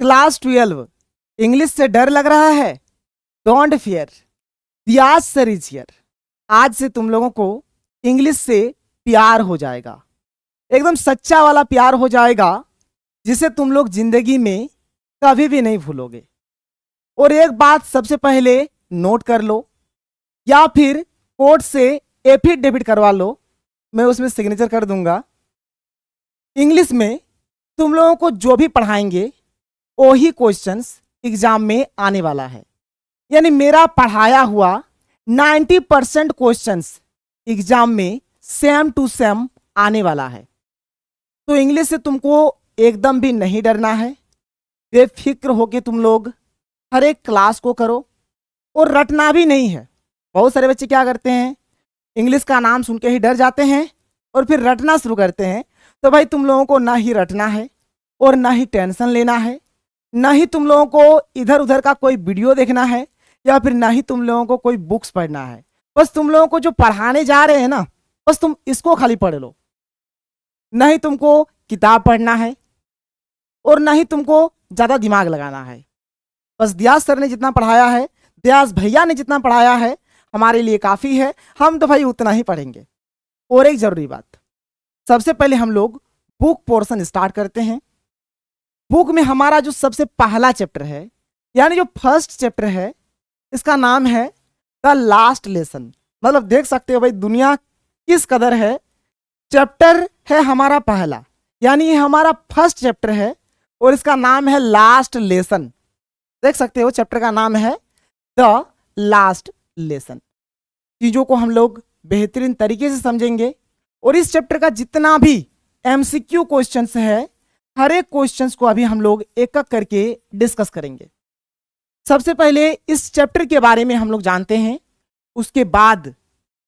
Class 12 English से डर लग रहा है? Don't fear, the answer is here. आज से तुम लोगों को इंग्लिश से प्यार हो जाएगा, एकदम सच्चा वाला प्यार हो जाएगा, जिसे तुम लोग जिंदगी में कभी भी नहीं भूलोगे। और एक बात सबसे पहले नोट कर लो, या फिर कोर्ट से एफिडेविट करवा लो, मैं उसमें सिग्नेचर कर दूंगा। इंग्लिश में तुम लोगों को जो भी पढ़ाएंगे वही क्वेश्चंस एग्जाम में आने वाला है। यानी मेरा पढ़ाया हुआ 90% क्वेश्चंस एग्जाम में सेम टू सेम आने वाला है। तो इंग्लिश से तुमको एकदम भी नहीं डरना है। बेफिक्र होके तुम लोग हर एक क्लास को करो, और रटना भी नहीं है। बहुत सारे बच्चे क्या करते हैं, इंग्लिश का नाम सुन के ही डर जाते हैं और फिर रटना शुरू करते हैं। तो भाई तुम लोगों को ना ही रटना है और ना ही टेंशन लेना है, ना ही तुम लोगों को इधर उधर का कोई वीडियो देखना है, या फिर ना ही तुम लोगों को कोई बुक्स पढ़ना है। बस तुम लोगों को जो पढ़ाने जा रहे हैं ना, बस तुम इसको खाली पढ़ लो। ना ही तुमको किताब पढ़ना है और ना ही तुमको ज़्यादा दिमाग लगाना है। बस व्यास सर ने जितना पढ़ाया है, व्यास भैया ने जितना पढ़ाया है, हमारे लिए काफ़ी है। हम तो भाई उतना ही पढ़ेंगे। और एक ज़रूरी बात, सबसे पहले हम लोग बुक पोर्शन स्टार्ट करते हैं। बुक में हमारा जो सबसे पहला चैप्टर है, यानी जो फर्स्ट चैप्टर है, इसका नाम है द लास्ट लेसन। मतलब देख सकते हो भाई दुनिया किस कदर है। चैप्टर है हमारा पहला, यानी ये हमारा फर्स्ट चैप्टर है, और इसका नाम है लास्ट लेसन। देख सकते हो चैप्टर का नाम है द लास्ट लेसन। चीज़ों को हम लोग बेहतरीन तरीके से समझेंगे, और इस चैप्टर का जितना भी एमसीक्यू क्वेश्चंस है, हर एक क्वेश्चंस को अभी हम लोग एक एक करके डिस्कस करेंगे। सबसे पहले इस चैप्टर के बारे में हम लोग जानते हैं, उसके बाद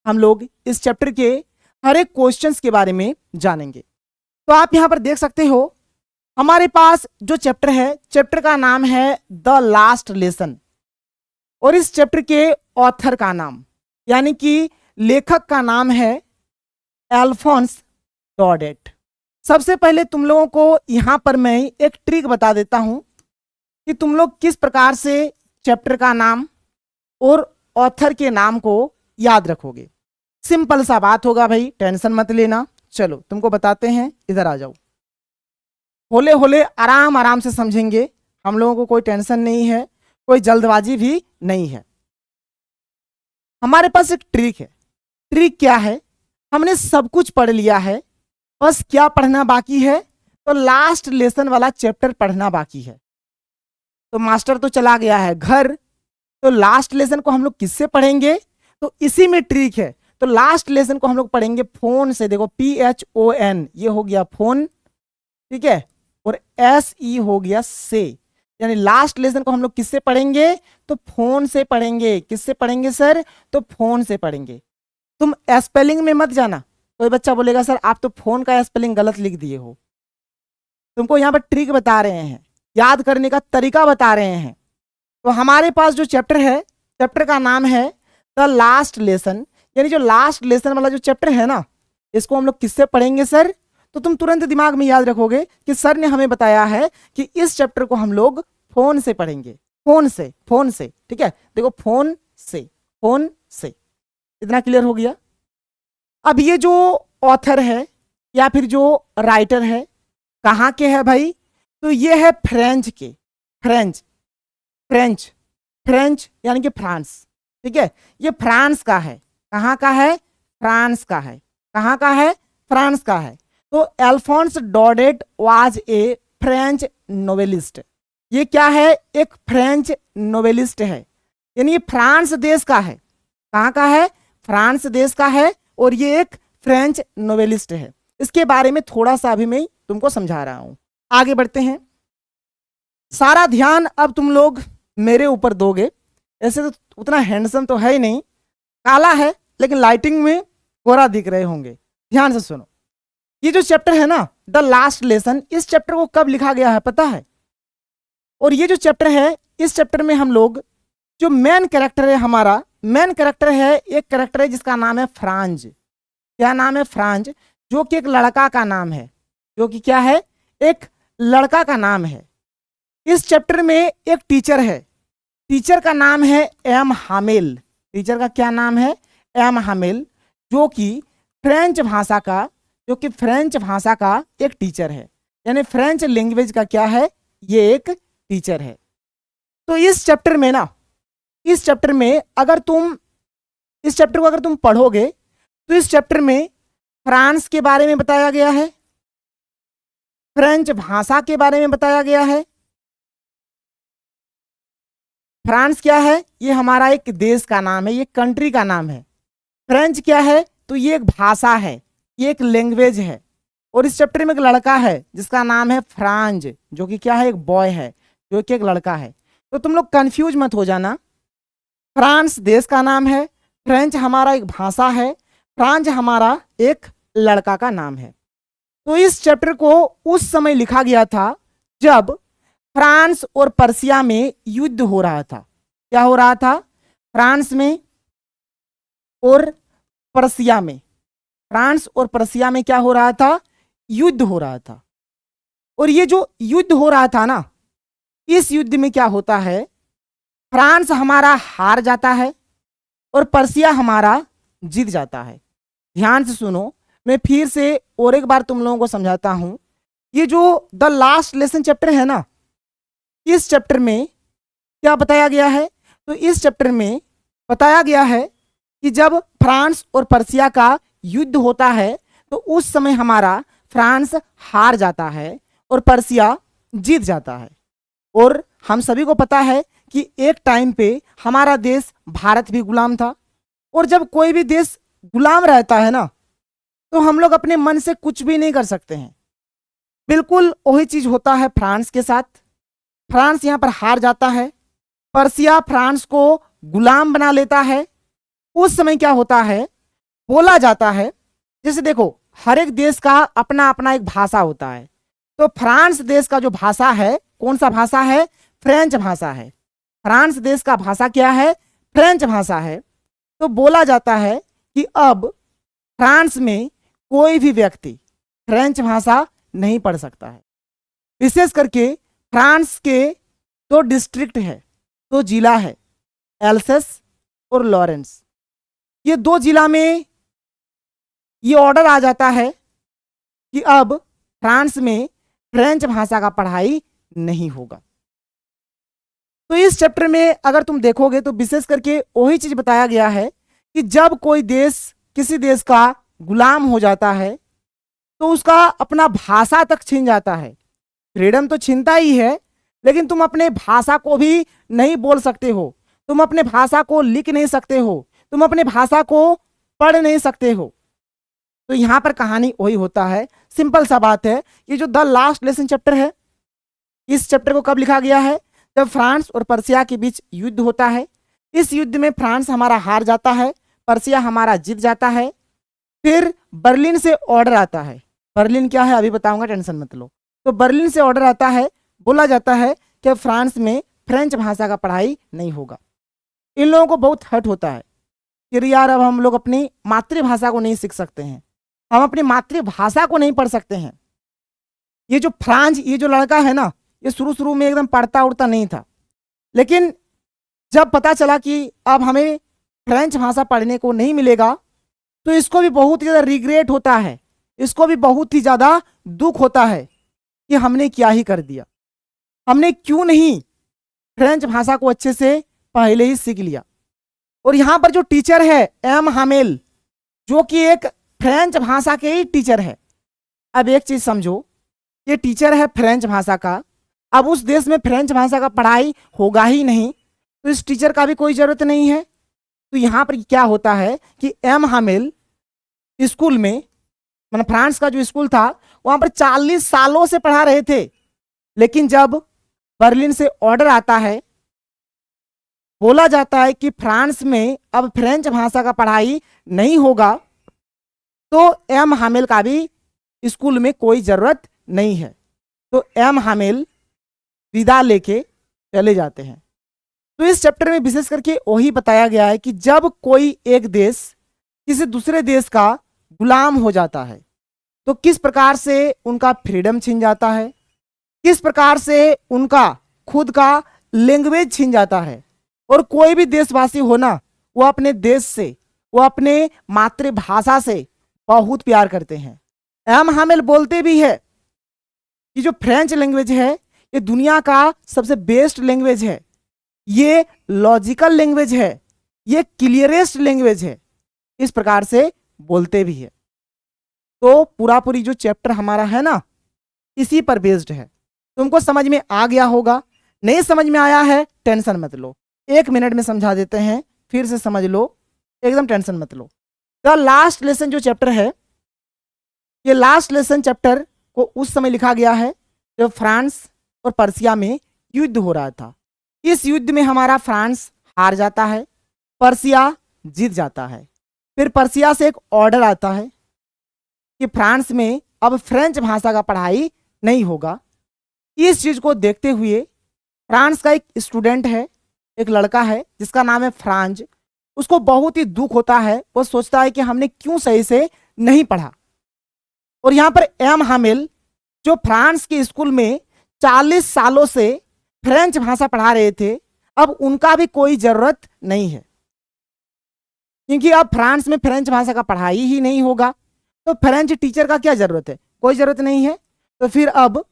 हम लोग इस चैप्टर के हर एक क्वेश्चंस के बारे में जानेंगे। तो आप यहाँ पर देख सकते हो हमारे पास जो चैप्टर है, चैप्टर का नाम है द लास्ट लेसन, और इस चैप्टर के ऑथर का नाम यानी कि लेखक का नाम है अल्फोंस डॉडेट। सबसे पहले तुम लोगों को यहाँ पर मैं एक ट्रिक बता देता हूँ कि तुम लोग किस प्रकार से चैप्टर का नाम और ऑथर के नाम को याद रखोगे। सिंपल सा बात होगा भाई, टेंशन मत लेना। चलो तुमको बताते हैं, इधर आ जाओ। होले होले आराम आराम से समझेंगे, हम लोगों को कोई टेंशन नहीं है, कोई जल्दबाजी भी नहीं है। हमारे पास एक ट्रिक है। ट्रिक क्या है, हमने सब कुछ पढ़ लिया है, बस क्या पढ़ना बाकी है, तो लास्ट लेसन वाला चैप्टर पढ़ना बाकी है। तो मास्टर तो चला गया है घर, तो लास्ट लेसन को हम लोग किससे पढ़ेंगे, तो इसी में ट्रिक है। तो लास्ट लेसन को हम लोग पढ़ेंगे फोन से। देखो PHON, ये हो गया फोन, ठीक है, और SE हो गया से। यानी लास्ट लेसन को हम लोग किससे पढ़ेंगे, तो फोन से पढ़ेंगे। किससे पढ़ेंगे सर, तो फोन से पढ़ेंगे। तुम स्पेलिंग में मत जाना, कोई बच्चा बोलेगा सर आप तो फोन का स्पेलिंग गलत लिख दिए हो। तुमको यहाँ पर ट्रिक बता रहे हैं, याद करने का तरीका बता रहे हैं। तो हमारे पास जो चैप्टर है, चैप्टर का नाम है द लास्ट लेसन। यानी जो लास्ट लेसन वाला जो चैप्टर है ना, इसको हम लोग किससे पढ़ेंगे सर, तो तुम तुरंत दिमाग में याद रखोगे कि सर ने हमें बताया है कि इस चैप्टर को हम लोग फोन से पढ़ेंगे। फोन से, फोन से, ठीक है। देखो फोन से, फोन से, इतना क्लियर हो गया। अब ये जो ऑथर है या फिर जो राइटर है, कहाँ के है भाई, तो ये है फ्रेंच के। फ्रेंच, फ्रेंच, फ्रेंच यानी कि फ्रांस, ठीक है। ये फ्रांस का है। कहाँ का है, फ्रांस का है। कहाँ का है, फ्रांस का है। तो Alphonse Daudet was a French novelist. ये क्या है, एक फ्रेंच नोवेलिस्ट है, यानी ये फ्रांस देश का है। कहाँ का है, फ्रांस देश का है, और ये एक फ्रेंच नोवेलिस्ट है। इसके बारे में थोड़ा सा अभी मैं तुमको समझा रहा हूं। आगे बढ़ते हैं। सारा ध्यान अब तुम लोग मेरे ऊपर दोगे। ऐसे तो उतना हैंडसम तो है ही नहीं, काला है, लेकिन लाइटिंग में गोरा दिख रहे होंगे। ध्यान से सुनो। ये जो चैप्टर है ना, द लास्ट लेसन, इस चैप्टर को कब लिखा गया है पता है। और ये जो चैप्टर है, इस चैप्टर में हम लोग जो मेन कैरेक्टर है, हमारा मेन कैरेक्टर है, एक कैरेक्टर है जिसका नाम है फ्रांज। क्या नाम है, फ्रांज, जो कि एक लड़का का नाम है। जो कि क्या है, एक लड़का का नाम है। इस चैप्टर में एक टीचर है, टीचर का नाम है एम हामेल। टीचर का क्या नाम है? एम हामेल, जो कि फ्रेंच भाषा का एक टीचर है, यानी फ्रेंच लैंग्वेज का क्या है? ये एक टीचर है। तो इस चैप्टर में अगर तुम इस चैप्टर को अगर तुम पढ़ोगे तो इस चैप्टर में फ्रांस के बारे में बताया गया है, फ्रेंच भाषा के बारे में बताया गया है। फ्रांस क्या है? ये हमारा एक देश का नाम है, ये कंट्री का नाम है। फ्रेंच क्या है? तो ये एक भाषा है, ये एक लैंग्वेज है। और इस चैप्टर में एक लड़का है जिसका नाम है फ्रांज, जो कि क्या है? एक बॉय है, जो कि एक लड़का है। तो तुम लोग कंफ्यूज मत हो जाना। फ्रांस देश का नाम है, फ्रेंच हमारा एक भाषा है, फ्रांज हमारा एक लड़का का नाम है। तो इस चैप्टर को उस समय लिखा गया था जब फ्रांस और पर्सिया में युद्ध हो रहा था। क्या हो रहा था? फ्रांस में और पर्सिया में, फ्रांस और पर्सिया में क्या हो रहा था? युद्ध हो रहा था। और ये जो युद्ध हो रहा था ना, इस युद्ध में क्या होता है? फ्रांस हमारा हार जाता है और पर्सिया हमारा जीत जाता है। ध्यान से सुनो, मैं फिर से और एक बार तुम लोगों को समझाता हूं। ये जो द लास्ट लेसन चैप्टर है ना, इस चैप्टर में क्या बताया गया है? तो इस चैप्टर में बताया गया है कि जब फ्रांस और पर्सिया का युद्ध होता है तो उस समय हमारा फ्रांस हार जाता है और पर्सिया जीत जाता है। और हम सभी को पता है कि एक टाइम पे हमारा देश भारत भी गुलाम था। और जब कोई भी देश गुलाम रहता है ना, तो हम लोग अपने मन से कुछ भी नहीं कर सकते हैं। बिल्कुल वही चीज होता है फ्रांस के साथ। फ्रांस यहाँ पर हार जाता है, पर्सिया फ्रांस को गुलाम बना लेता है। उस समय क्या होता है? बोला जाता है, जैसे देखो हर एक देश का अपना अपना एक भाषा होता है। तो फ्रांस देश का जो भाषा है, कौन सा भाषा है? फ्रेंच भाषा है। फ्रांस देश का भाषा क्या है? फ्रेंच भाषा है। तो बोला जाता है कि अब फ्रांस में कोई भी व्यक्ति फ्रेंच भाषा नहीं पढ़ सकता है। विशेष करके फ्रांस के दो डिस्ट्रिक्ट है, दो जिला है, एल्सेस और लॉरेंस। ये दो जिला में ये ऑर्डर आ जाता है कि अब फ्रांस में फ्रेंच भाषा का पढ़ाई नहीं होगा। तो इस चैप्टर में अगर तुम देखोगे तो विशेष करके वही चीज बताया गया है कि जब कोई देश किसी देश का गुलाम हो जाता है तो उसका अपना भाषा तक छीन जाता है। फ्रीडम तो छीनता ही है, लेकिन तुम अपने भाषा को भी नहीं बोल सकते हो, तुम अपने भाषा को लिख नहीं सकते हो, तुम अपने भाषा को पढ़ नहीं सकते हो। तो यहां पर कहानी वही होता है। सिंपल सा बात है। ये जो द लास्ट लेसन चैप्टर है, इस चैप्टर को कब लिखा गया है? जब फ्रांस और पर्सिया के बीच युद्ध होता है। इस युद्ध में फ्रांस हमारा हार जाता है, पर्सिया हमारा जीत जाता है। फिर बर्लिन से ऑर्डर आता है। बर्लिन क्या है अभी बताऊंगा, टेंशन मत लो। तो बर्लिन से ऑर्डर आता है, बोला जाता है कि फ्रांस में फ्रेंच भाषा का पढ़ाई नहीं होगा। इन लोगों को बहुत हर्ट होता है कि यार अब हम लोग अपनी मातृभाषा को नहीं सीख सकते हैं, हम अपनी मातृभाषा को नहीं पढ़ सकते हैं। ये जो फ्रांस, ये जो लड़का है ना, ये शुरू में एकदम पढ़ता उड़ता नहीं था, लेकिन जब पता चला कि अब हमें फ्रेंच भाषा पढ़ने को नहीं मिलेगा तो इसको भी बहुत ही ज़्यादा रिग्रेट होता है, इसको भी बहुत ही ज़्यादा दुख होता है कि हमने क्या ही कर दिया, हमने क्यों नहीं फ्रेंच भाषा को अच्छे से पहले ही सीख लिया। और यहाँ पर जो टीचर है एम हामेल, जो कि एक फ्रेंच भाषा के ही टीचर है। अब एक चीज़ समझो, ये टीचर है फ्रेंच भाषा का, अब उस देश में फ्रेंच भाषा का पढ़ाई होगा ही नहीं, तो इस टीचर का भी कोई ज़रूरत नहीं है। तो यहाँ पर क्या होता है कि एम हामेल स्कूल में, मतलब फ्रांस का जो स्कूल था वहाँ पर 40 सालों से पढ़ा रहे थे। लेकिन जब बर्लिन से ऑर्डर आता है, बोला जाता है कि फ्रांस में अब फ्रेंच भाषा का पढ़ाई नहीं होगा, तो एम हामेल का भी स्कूल में कोई ज़रूरत नहीं है। तो एम हामेल विदा लेके चले जाते हैं। तो इस चैप्टर में विशेष करके वही बताया गया है कि जब कोई एक देश किसी दूसरे देश का गुलाम हो जाता है तो किस प्रकार से उनका फ्रीडम छीन जाता है, किस प्रकार से उनका खुद का लैंग्वेज छीन जाता है। और कोई भी देशवासी हो ना, वो अपने देश से, वो अपने मातृभाषा से बहुत प्यार करते हैं। एम हामिल बोलते भी है कि जो फ्रेंच लैंग्वेज है ये दुनिया का सबसे बेस्ट लैंग्वेज है, ये लॉजिकल लैंग्वेज है, ये क्लियरेस्ट लैंग्वेज है, इस प्रकार से बोलते भी है। तो पूरी जो चैप्टर हमारा है ना, इसी पर बेस्ड है। तुमको समझ में आ गया होगा। नहीं समझ में आया है टेंशन मत लो, 1 मिनट में समझा देते हैं, फिर से समझ लो, एकदम टेंशन मत लो। द लास्ट लेसन जो चैप्टर है, ये लास्ट लेसन चैप्टर को उस समय लिखा गया है जब फ्रांस और पर्सिया में युद्ध हो रहा था। इस युद्ध में हमारा फ्रांस हार जाता है, पर्सिया जीत जाता है। फिर पर्सिया से एक ऑर्डर आता है कि फ्रांस में अब फ्रेंच भाषा का पढ़ाई नहीं होगा। इस चीज को देखते हुए फ्रांस का एक स्टूडेंट है, एक लड़का है जिसका नाम है फ्रांज, उसको बहुत ही दुख होता है। वो सोचता है कि हमने क्यों सही से नहीं पढ़ा। और यहाँ पर एम हामिल जो फ्रांस के स्कूल में 40 सालों से फ्रेंच भाषा पढ़ा रहे थे, अब उनका भी कोई जरूरत नहीं है, क्योंकि अब फ्रांस में फ्रेंच भाषा का पढ़ाई ही नहीं होगा। तो फ्रेंच टीचर का क्या जरूरत है, कोई जरूरत नहीं है। तो फिर अब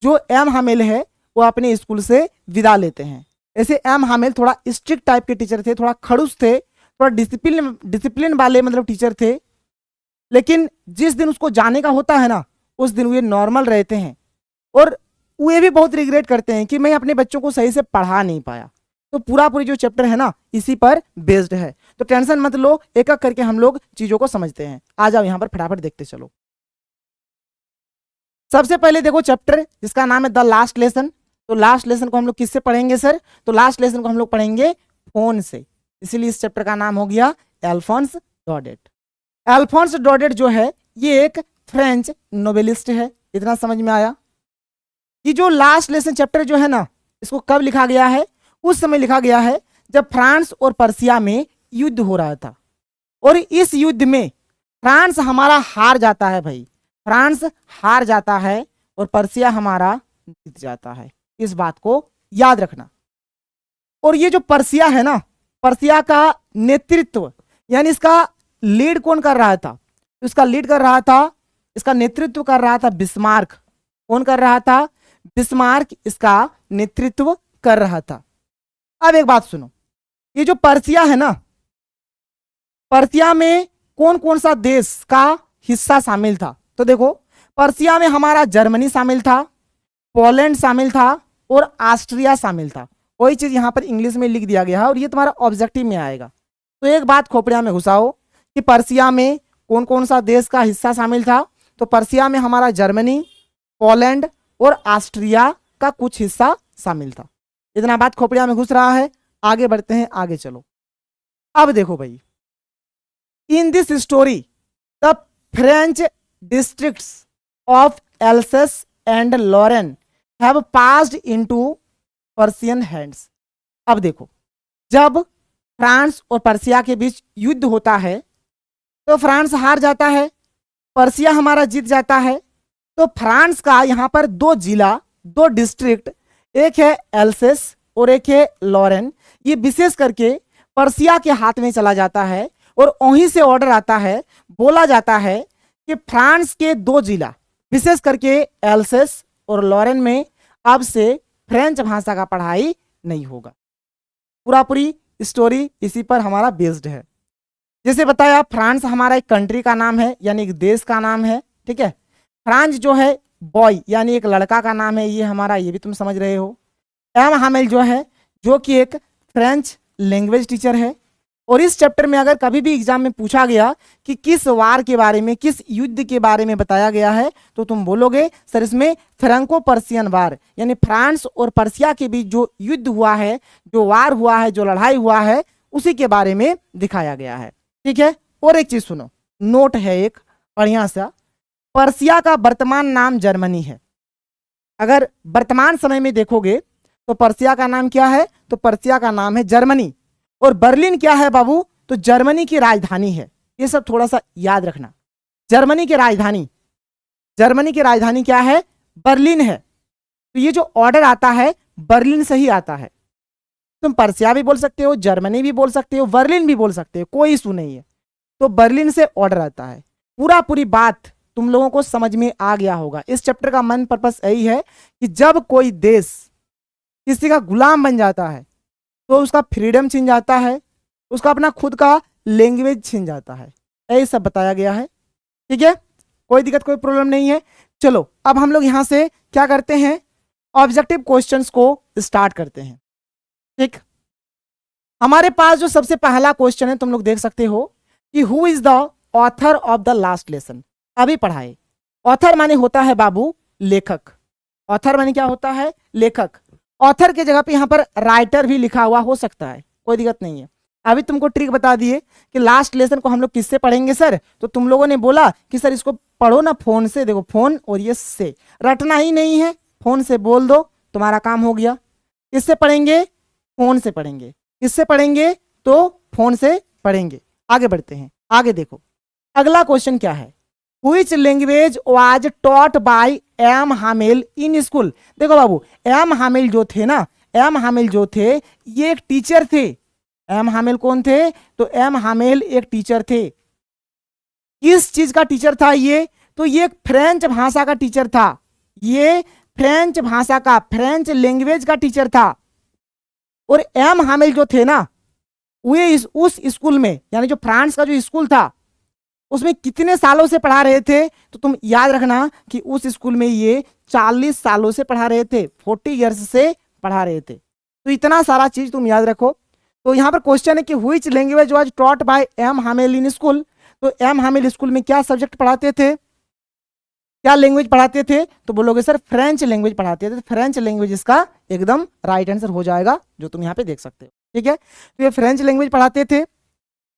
जो एम हामिल है वो अपने स्कूल से विदा लेते हैं। ऐसे एम हामिल थोड़ा स्ट्रिक्ट टाइप के टीचर थे, थोड़ा खड़ूस थे, थोड़ा डिसिप्लिन वाले मतलब टीचर थे। लेकिन जिस दिन उसको जाने का होता है ना, उस दिन वे नॉर्मल रहते हैं और वे भी बहुत रिग्रेट करते हैं कि मैं अपने बच्चों को सही से पढ़ा नहीं पाया। तो पूरी जो चैप्टर है ना, इसी पर बेस्ड है। तो टेंशन मत लो, एक एक करके हम लोग चीजों को समझते हैं। आ जाओ यहां पर फटाफट देखते चलो। सबसे पहले देखो चैप्टर जिसका नाम है द लास्ट लेसन। तो लास्ट लेसन को हम लोग किससे पढ़ेंगे सर? तो लास्ट लेसन को हम लोग पढ़ेंगे फोन से, इसीलिए इस चैप्टर का नाम हो गया अल्फोंस डॉडेट। अल्फोंस डॉडेट जो है ये एक फ्रेंच नोवेलिस्ट है। इतना समझ में आया? कि जो लास्ट लेसन चैप्टर जो है ना, इसको कब लिखा गया है? उस समय लिखा गया है जब फ्रांस और पर्सिया में युद्ध हो रहा था। और इस युद्ध में फ्रांस हमारा हार जाता है भाई, फ्रांस हार जाता है और पर्सिया हमारा जीत जाता है। इस बात को याद रखना। और ये जो पर्सिया है ना, पर्सिया का नेतृत्व यानी इसका लीड कौन कर रहा था? इसका लीड कर रहा था, इसका नेतृत्व कर रहा था बिस्मार्क। कौन कर रहा था? बिस्मार्क इसका नेतृत्व कर रहा था। अब एक बात सुनो, ये जो पर्सिया है ना, पर्सिया में कौन कौन सा देश का हिस्सा शामिल था? तो देखो, पर्सिया में हमारा जर्मनी शामिल था, पोलैंड शामिल था और ऑस्ट्रिया शामिल था। वही चीज यहां पर इंग्लिश में लिख दिया गया है और ये तुम्हारा ऑब्जेक्टिव में आएगा। तो एक बात खोपड़िया में घुसाओ कि पर्सिया में कौन कौन सा देश का हिस्सा शामिल था। तो पर्सिया में हमारा जर्मनी, पोलैंड और ऑस्ट्रिया का कुछ हिस्सा शामिल था। इतना बात खोपड़िया में घुस रहा है। आगे बढ़ते हैं, आगे चलो। अब देखो भाई, in this story the French districts of Alsace and Lorraine have passed into Persian hands। अब देखो, जब फ्रांस और पर्सिया के बीच युद्ध होता है तो फ्रांस हार जाता है, पर्सिया हमारा जीत जाता है। तो फ्रांस का यहाँ पर 2 जिला, 2 डिस्ट्रिक्ट, एक है एल्सेस और एक है लॉरेन, ये विशेष करके पर्सिया के हाथ में चला जाता है। और वहीं से ऑर्डर आता है, बोला जाता है कि फ्रांस के 2 जिला विशेष करके एल्सेस और लॉरेन में अब से फ्रेंच भाषा का पढ़ाई नहीं होगा। पूरी स्टोरी इसी पर हमारा बेस्ड है। जैसे बताया, फ्रांस हमारा एक कंट्री का नाम है, यानी एक देश का नाम है, ठीक है। फ्रांस जो है बॉय यानी एक लड़का का नाम है, ये हमारा, ये भी तुम समझ रहे हो। एम हामिल जो है, जो कि एक फ्रेंच लैंग्वेज टीचर है। और इस चैप्टर में अगर कभी भी एग्जाम में पूछा गया कि किस वार के बारे में, किस युद्ध के बारे में बताया गया है, तो तुम बोलोगे सर इसमें फ्रैंको पर्सियन वार यानी फ्रांस और पर्सिया के बीच जो युद्ध हुआ है, जो वार हुआ है, जो लड़ाई हुआ है, उसी के बारे में दिखाया गया है, ठीक है। और एक चीज सुनो, नोट है एक बढ़िया सा, पर्सिया का वर्तमान नाम जर्मनी है। अगर वर्तमान समय में देखोगे तो पर्सिया का नाम क्या है? तो पर्सिया का नाम है जर्मनी। और बर्लिन क्या है बाबू? तो जर्मनी की राजधानी है। ये सब थोड़ा सा याद रखना। जर्मनी की राजधानी क्या है? बर्लिन है। तो ये जो ऑर्डर आता है बर्लिन से ही आता है। तुम पर्सिया भी बोल सकते हो, जर्मनी भी बोल सकते हो, बर्लिन भी बोल सकते हो, कोई इशू नहीं है। तो बर्लिन से ऑर्डर आता है। पूरी बात तुम लोगों को समझ में आ गया होगा। इस चैप्टर का मेन पर्पस यही है कि जब कोई देश किसी का गुलाम बन जाता है तो उसका फ्रीडम छिन जाता है, उसका अपना खुद का लैंग्वेज छिन जाता है। यही सब बताया गया है। ठीक है, कोई दिक्कत कोई प्रॉब्लम नहीं है। चलो अब हम लोग यहां से क्या करते हैं, ऑब्जेक्टिव क्वेश्चंस को स्टार्ट करते हैं। ठीक, हमारे पास जो सबसे पहला क्वेश्चन है तुम लोग देख सकते हो कि who is the author of the last lesson. अभी पढ़ाए। ऑथर माने होता है बाबू लेखक। ऑथर माने क्या होता है, लेखक। ऑथर के जगह पे यहां पर राइटर भी लिखा हुआ हो सकता है, कोई दिक्कत नहीं है। अभी तुमको ट्रिक बता दिए कि लास्ट लेसन को हम लोग किससे पढ़ेंगे सर, तो तुम लोगों ने बोला कि सर इसको पढ़ो ना फोन से। देखो फोन और ये से रटना ही नहीं है, फोन से बोल दो, तुम्हारा काम हो गया। किससे पढ़ेंगे, फोन से पढ़ेंगे। किससे पढ़ेंगे, तो फोन से पढ़ेंगे। आगे बढ़ते हैं। आगे देखो अगला क्वेश्चन क्या है, Which language was taught by M Hamel in school. देखो बाबू एम हामिल जो थे ना, एम हामिल जो थे ये एक टीचर थे। एम हामिल कौन थे, तो एम हामिल एक टीचर थे। किस चीज का टीचर था ये, तो ये एक फ्रेंच भाषा का टीचर था। ये फ्रेंच भाषा का, फ्रेंच लैंग्वेज का टीचर था। और एम हामिल जो थे ना वे उस स्कूल में, यानी जो फ्रांस का जो स्कूल था उसमें कितने सालों से पढ़ा रहे थे, तो तुम याद रखना कि उस स्कूल में ये 40 सालों से पढ़ा रहे थे, 40 इयर्स से पढ़ा रहे थे। तो इतना सारा चीज तुम याद रखो। तो यहाँ पर क्वेश्चन है कि which language was taught by M Hamel in school. तो एम हामिल स्कूल में क्या सब्जेक्ट पढ़ाते थे, क्या लैंग्वेज पढ़ाते थे, तो बोलोगे सर फ्रेंच लैंग्वेज पढ़ाते थे। फ्रेंच लैंग्वेज इसका एकदम राइट आंसर हो जाएगा, जो तुम यहाँ पे देख सकते हो। ठीक है, तो ये फ्रेंच लैंग्वेज पढ़ाते थे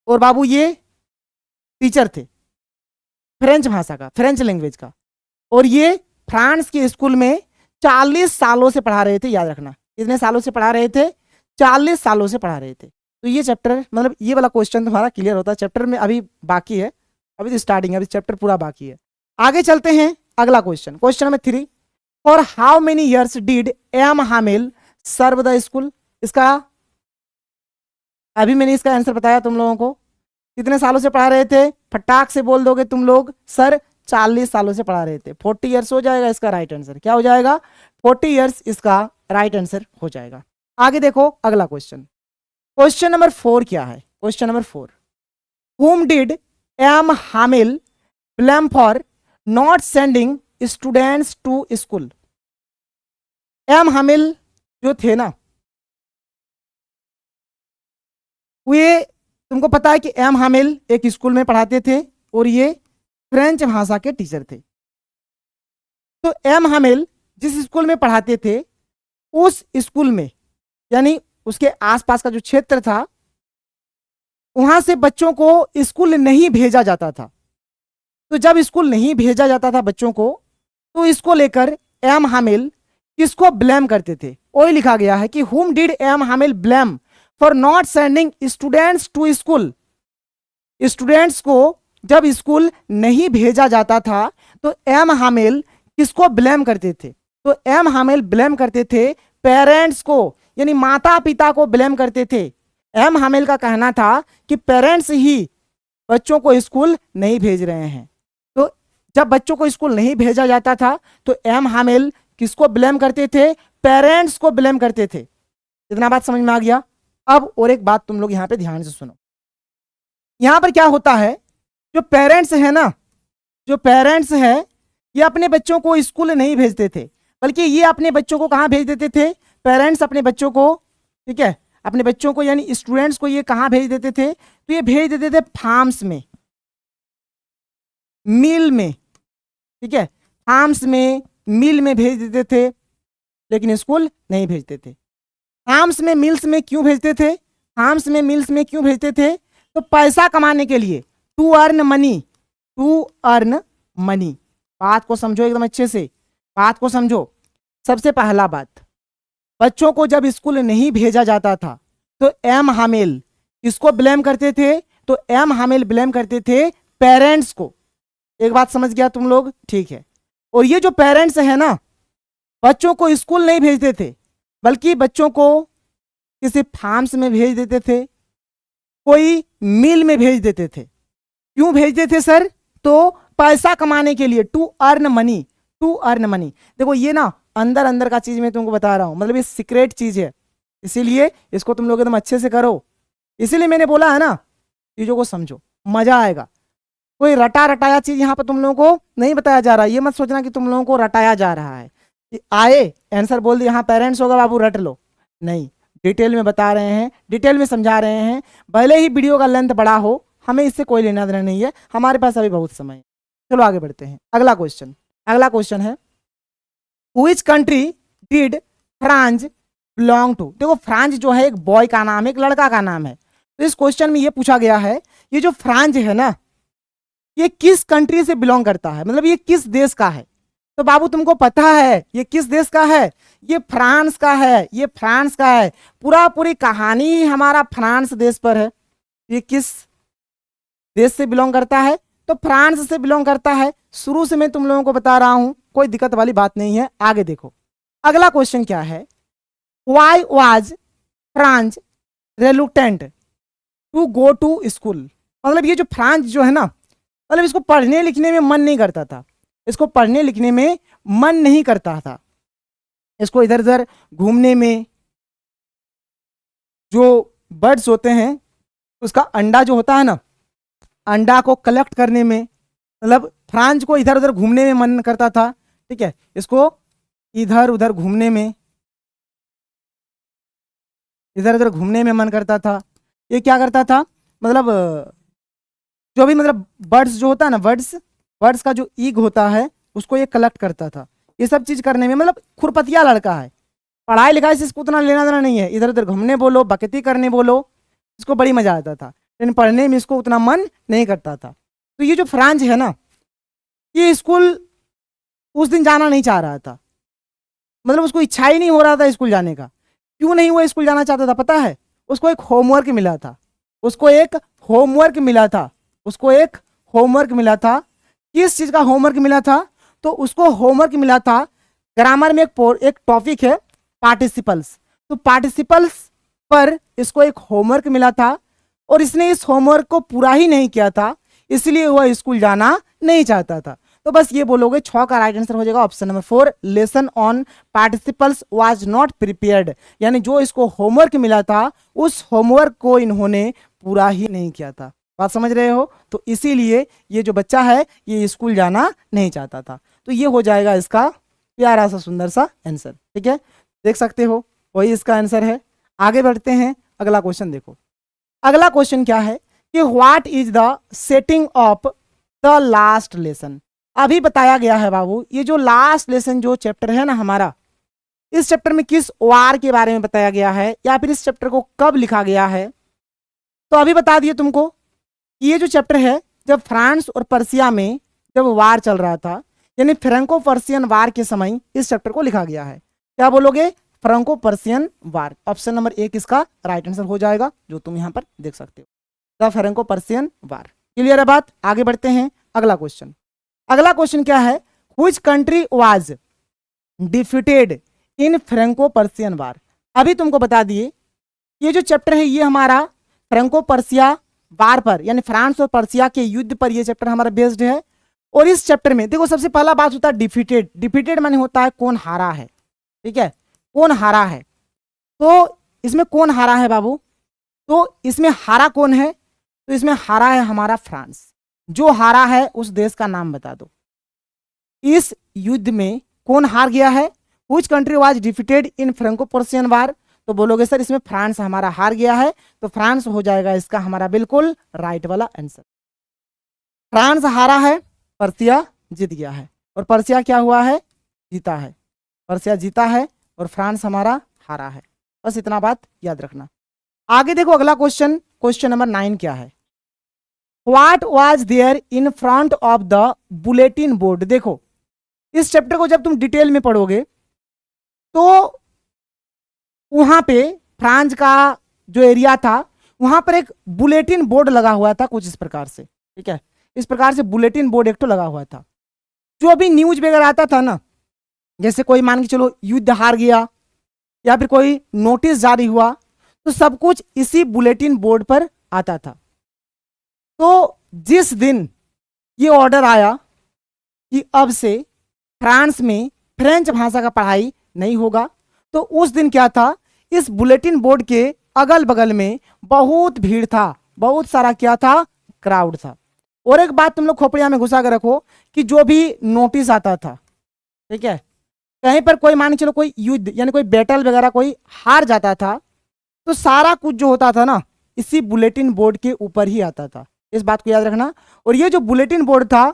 और बाबू ये टीचर थे फ्रेंच भाषा का, फ्रेंच लैंग्वेज का। और ये फ्रांस के स्कूल में 40 सालों से पढ़ा रहे थे। याद रखना कितने सालों से पढ़ा रहे थे, 40 सालों से पढ़ा रहे थे। तो ये चैप्टर मतलब ये वाला क्वेश्चन तुम्हारा क्लियर होता है। चैप्टर में अभी बाकी है, अभी तो स्टार्टिंग है, अभी चैप्टर पूरा बाकी है। आगे चलते हैं अगला question, question number 3। For how many years did M Hamel serve the school. इसका अभी मैंने इसका आंसर बताया तुम लोगों को, कितने सालों से पढ़ा रहे थे, फटाक से बोल दोगे तुम लोग सर 40 सालों से पढ़ा रहे थे। 40 इयर्स हो जाएगा इसका राइट आंसर। क्या हो जाएगा, 40 इयर्स इसका राइट आंसर हो जाएगा। आगे देखो अगला क्वेश्चन, क्वेश्चन नंबर 4 क्या है। Question number 4, whom did M Hamel blame for not sending students to school। M Hamel जो थे ना वे, तुमको पता है कि एम हामिल एक स्कूल में पढ़ाते थे और ये फ्रेंच भाषा के टीचर थे। तो एम हामिल जिस स्कूल में पढ़ाते थे उस स्कूल में, यानी उसके आसपास का जो क्षेत्र था वहां से बच्चों को स्कूल नहीं भेजा जाता था। तो जब स्कूल नहीं भेजा जाता था बच्चों को, तो इसको लेकर एम हामिल किसको ब्लेम करते थे, वही लिखा गया है कि whom did M Hamel blame for not sending students to school. Students को जब स्कूल नहीं भेजा जाता था तो एम हामिल किसको ब्लेम करते थे, तो एम हामिल ब्लेम करते थे पेरेंट्स को, यानी माता पिता को ब्लेम करते थे। एम हामिल का कहना था कि पेरेंट्स ही बच्चों को स्कूल नहीं भेज रहे हैं। तो जब बच्चों को स्कूल नहीं भेजा जाता था तो एम हामिल किसको ब्लेम करते थे, पेरेंट्स को ब्लेम करते थे। इतना बात समझ में आ गया। अब और एक बात तुम लोग यहाँ पे ध्यान से सुनो, यहाँ पर क्या होता है, जो पेरेंट्स है ना, जो पेरेंट्स है ये अपने बच्चों को स्कूल नहीं भेजते थे, बल्कि ये अपने बच्चों को कहाँ भेज देते थे, पेरेंट्स अपने बच्चों को, ठीक है, अपने बच्चों को यानी स्टूडेंट्स को ये कहाँ भेज देते थे, तो ये भेज देते थे फार्म्स में, मिल में, ठीक है, फार्म्स में मिल में भेज देते थे, लेकिन स्कूल नहीं भेजते थे। फार्म्स में मिल्स में क्यों भेजते थे, फार्म्स में मिल्स में क्यों भेजते थे, तो पैसा कमाने के लिए, to earn money, to earn money. बात को समझो एकदम अच्छे से, बात को समझो। सबसे पहला बात, बच्चों को जब स्कूल नहीं भेजा जाता था तो एम हामिल किसको ब्लेम करते थे, तो एम हामिल ब्लेम करते थे पेरेंट्स को। एक बात समझ गया तुम लोग, ठीक है। और ये जो पेरेंट्स है ना, बच्चों को स्कूल नहीं भेजते थे, बल्कि बच्चों को किसी फार्म्स में भेज देते थे, कोई मिल में भेज देते थे। क्यों भेजते थे सर? तो पैसा कमाने के लिए, to earn money, to earn money. देखो ये ना अंदर अंदर का चीज मैं तुमको बता रहा हूं, मतलब ये सीक्रेट चीज है, इसीलिए इसको तुम लोग एकदम अच्छे से करो। इसीलिए मैंने बोला है ना, चीजों को समझो, मजा आएगा। कोई रटा रटाया चीज यहाँ पर तुम लोगों को नहीं बताया जा रहा। ये मत सोचना कि तुम लोगों को रटाया जा रहा है कि आए आंसर बोल दिया, यहाँ पेरेंट्स होगा बाबू रट लो, नहीं, डिटेल में बता रहे हैं, डिटेल में समझा रहे हैं। भले ही वीडियो का लेंथ बड़ा हो, हमें इससे कोई लेना देना नहीं है, हमारे पास अभी बहुत समय है। चलो आगे बढ़ते हैं। अगला क्वेश्चन है which country did France belong to. देखो फ्रांस जो है एक बॉय का नाम है, एक लड़का का नाम है। तो इस क्वेश्चन में ये पूछा गया है, ये जो फ्रांस है ना, ये किस कंट्री से बिलोंग करता है, मतलब ये किस देश का है। तो बाबू तुमको पता है ये किस देश का है? ये फ्रांस का है, ये फ्रांस का है। पूरी कहानी ही हमारा फ्रांस देश पर है। ये किस देश से बिलोंग करता है? तो फ्रांस से बिलोंग करता है। शुरू से मैं तुम लोगों को बता रहा हूं, कोई दिक्कत वाली बात नहीं है। आगे देखो अगला क्वेश्चन क्या है, why was Franz reluctant to go to school. मतलब ये जो फ्रांस जो है ना, मतलब इसको पढ़ने लिखने में मन नहीं करता था, इसको पढ़ने लिखने में मन नहीं करता था, इसको इधर उधर घूमने में, जो बर्ड्स होते हैं उसका अंडा जो होता है ना, अंडा को कलेक्ट करने में, मतलब फ्रांस को इधर उधर घूमने में मन करता था। ठीक है, इसको इधर उधर घूमने में, इधर उधर घूमने में मन करता था। ये क्या करता था, मतलब जो भी मतलब बर्ड्स जो होता है ना, बर्ड्स का जो ईग होता है उसको ये कलेक्ट करता था। ये सब चीज करने में, मतलब खुरपतिया लड़का है, पढ़ाई लिखाई से इसको उतना लेना देना नहीं है। इधर उधर घूमने बोलो, बकती करने बोलो, इसको बड़ी मजा आता था, लेकिन पढ़ने में इसको उतना मन नहीं करता था। तो ये जो फ्रांस है ना, ये स्कूल उस दिन जाना नहीं चाह रहा था, मतलब उसको इच्छा ही नहीं हो रहा था स्कूल जाने का। क्यों नहीं वो स्कूल जाना चाहता था पता है? उसको एक होमवर्क मिला था, उसको एक होमवर्क मिला था, उसको एक होमवर्क मिला था। किस चीज का होमवर्क मिला था? तो उसको होमवर्क मिला था, ग्रामर में एक टॉपिक है पार्टिसिपल्स। तो पार्टिसिपल्स पर इसको एक होमवर्क मिला था और इसने इस होमवर्क को पूरा ही नहीं किया था, इसलिए वह स्कूल जाना नहीं चाहता था। तो बस ये बोलोगे, 6 का राइट आंसर हो जाएगा option number 4, lesson on participles was not prepared. यानी जो इसको होमवर्क मिला था उस होमवर्क को इन्होंने पूरा ही नहीं किया था। बात समझ रहे हो? तो इसीलिए ये जो बच्चा है ये स्कूल जाना नहीं चाहता था। तो ये हो जाएगा इसका प्यारा सा सुंदर सा आंसर। ठीक है, देख सकते हो वही इसका आंसर है। आगे बढ़ते हैं, अगला क्वेश्चन देखो। अगला क्वेश्चन क्या है कि what is the setting of the last lesson. अभी बताया गया है बाबू, ये जो लास्ट लेसन जो चैप्टर है ना हमारा, इस चैप्टर में किस वार के बारे में बताया गया है या फिर इस चैप्टर को कब लिखा गया है। तो अभी बता दिए तुमको, ये जो चैप्टर है जब फ्रांस और पर्सिया में जब वार चल रहा था, यानी फ्रेंको पर्सियन वार के समय इस चैप्टर को लिखा गया है। क्या बोलोगे? फ्रेंको पर्सियन वार। ऑप्शन नंबर 1 इसका राइट आंसर हो जाएगा, जो तुम यहां पर देख सकते हो, the Franco Prussian war. Clear है बात? आगे बढ़ते हैं, अगला क्वेश्चन। अगला क्वेश्चन क्या है, which country was defeated in Franco Prussian war. अभी तुमको बता दिए, ये जो चैप्टर है ये हमारा फ्रेंको पर्सिया वार पर, यानी फ्रांस और पर्सिया के युद्ध पर ये चैप्टर हमारा बेस्ड है। और इस चैप्टर में देखो सबसे पहला बात होता है डिफीटेड। डिफीटेड माने होता है कौन हारा है। ठीक है, कौन हारा है। तो इसमें कौन हारा है बाबू? तो इसमें हारा कौन है? तो इसमें हारा है हमारा फ्रांस। जो हारा है उस देश का नाम बता दो। इस युद्ध में कौन हार गया है? Which country was defeated in Franco Prussian war. तो बोलोगे सर इसमें फ्रांस हमारा हार गया है, तो फ्रांस हो जाएगा इसका हमारा बिल्कुल राइट वाला आंसर। फ्रांस हारा है, पर्सिया जीत गया है। और पर्सिया क्या हुआ है? जीता है। पर्सिया जीता है और फ्रांस हमारा हारा है। बस इतना बात याद रखना। आगे देखो अगला क्वेश्चन, क्वेश्चन नंबर 9 क्या है, what was there in front of the bulletin board. देखो इस चैप्टर को जब तुम डिटेल में पढ़ोगे तो वहां पे फ्रांस का जो एरिया था वहां पर एक बुलेटिन बोर्ड लगा हुआ था कुछ इस प्रकार से। ठीक है, इस प्रकार से बुलेटिन बोर्ड एक तो लगा हुआ था। जो भी न्यूज वगैरह आता था ना, जैसे कोई मान के चलो युद्ध हार गया या फिर कोई नोटिस जारी हुआ तो सब कुछ इसी बुलेटिन बोर्ड पर आता था। तो जिस दिन ये ऑर्डर आया कि अब से फ्रांस में फ्रेंच भाषा का पढ़ाई नहीं होगा, तो उस दिन क्या था, इस बुलेटिन बोर्ड के अगल बगल में बहुत भीड़ था, बहुत सारा क्या था, क्राउड था। और एक बात तुम लोग खोपड़िया में घुसा कर रखो कि जो भी नोटिस आता था, ठीक है, कहीं पर कोई मान के चलो कोई युद्ध यानी कोई बैटल वगैरह कोई हार जाता था, तो सारा कुछ जो होता था ना इसी बुलेटिन बोर्ड के ऊपर ही आता था। इस बात को याद रखना। और ये जो बुलेटिन बोर्ड था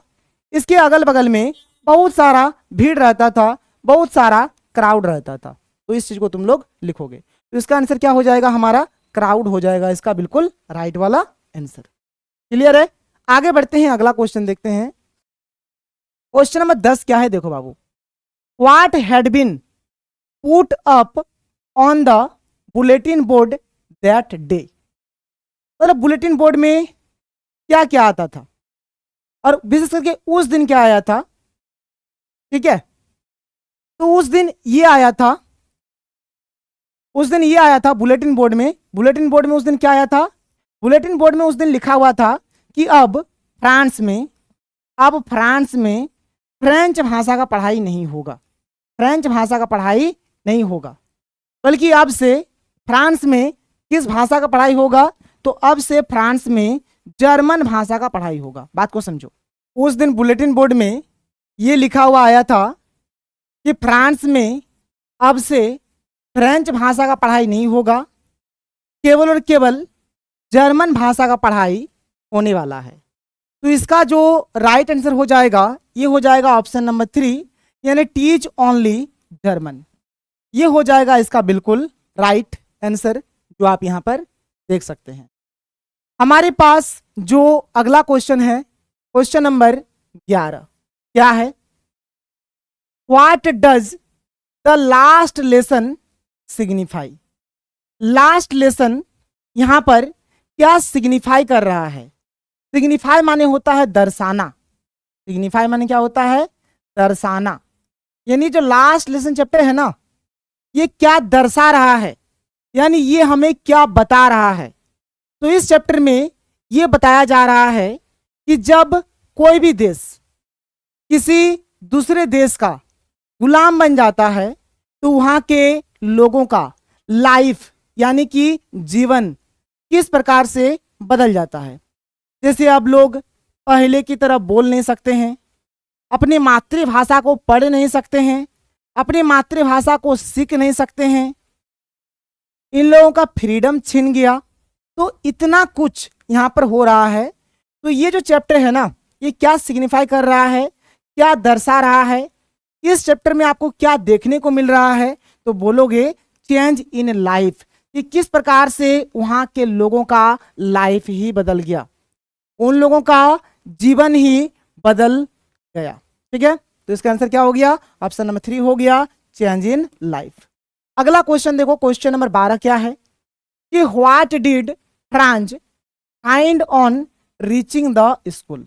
इसके अगल बगल में बहुत सारा भीड़ रहता था, बहुत सारा क्राउड रहता था। तो इस चीज को तुम लोग लिखोगे। तो इसका आंसर क्या हो जाएगा, हमारा क्राउड हो जाएगा इसका बिल्कुल राइट वाला आंसर। क्लियर है? आगे बढ़ते हैं, अगला क्वेश्चन देखते हैं। क्वेश्चन नंबर 10 क्या है, देखो बाबू। What had been put up on the bulletin board that day. मतलब बुलेटिन बोर्ड में क्या क्या आता था और विशेष करके उस दिन क्या आया था, ठीक है। तो उस दिन ये आया था, उस दिन ये आया था बुलेटिन बोर्ड में। बुलेटिन बोर्ड में उस दिन क्या आया था, बुलेटिन बोर्ड में उस दिन लिखा हुआ था कि अब फ्रांस में फ्रेंच भाषा का पढ़ाई नहीं होगा, फ्रेंच भाषा का पढ़ाई नहीं होगा, बल्कि अब से फ्रांस में किस भाषा का पढ़ाई होगा, तो अब से फ्रांस में जर्मन भाषा का पढ़ाई होगा। बात को समझो। उस दिन बुलेटिन बोर्ड में ये लिखा हुआ आया था कि फ्रांस में अब से फ्रेंच भाषा का पढ़ाई नहीं होगा, केवल और केवल जर्मन भाषा का पढ़ाई होने वाला है। तो इसका जो राइट आंसर हो जाएगा ये हो जाएगा ऑप्शन नंबर 3, यानी टीच ओनली जर्मन। ये हो जाएगा इसका बिल्कुल राइट आंसर, जो आप यहां पर देख सकते हैं। हमारे पास जो अगला क्वेश्चन है, क्वेश्चन नंबर 11 क्या है, what does the last lesson signify. Last lesson यहां पर क्या सिग्निफाई कर रहा है। सिग्निफाई माने होता है दर्शाना, सिग्निफाई माने क्या होता है, दर्शाना। यानी जो लास्ट लेसन चैप्टर है ना, ये क्या दर्शा रहा है, यानी ये हमें क्या बता रहा है। तो इस चैप्टर में ये बताया जा रहा है कि जब कोई भी देश किसी दूसरे देश का गुलाम बन जाता है तो वहां के लोगों का लाइफ यानी कि जीवन किस प्रकार से बदल जाता है। जैसे अब लोग पहले की तरह बोल नहीं सकते हैं, अपनी मातृभाषा को पढ़ नहीं सकते हैं, अपनी मातृभाषा को सीख नहीं सकते हैं, इन लोगों का फ्रीडम छिन गया। तो इतना कुछ यहाँ पर हो रहा है। तो ये जो चैप्टर है ना, ये क्या सिग्निफाई कर रहा है, क्या दर्शा रहा है, इस चैप्टर में आपको क्या देखने को मिल रहा है, तो बोलोगे चेंज इन लाइफ, कि किस प्रकार से वहाँ के लोगों का लाइफ ही बदल गया, उन लोगों का जीवन ही बदल गया। ठीक है, तो इसका आंसर क्या हो गया, ऑप्शन नंबर 3 हो गया, चेंज इन लाइफ। अगला क्वेश्चन देखो, क्वेश्चन नंबर 12 क्या है कि what did France find on reaching the school.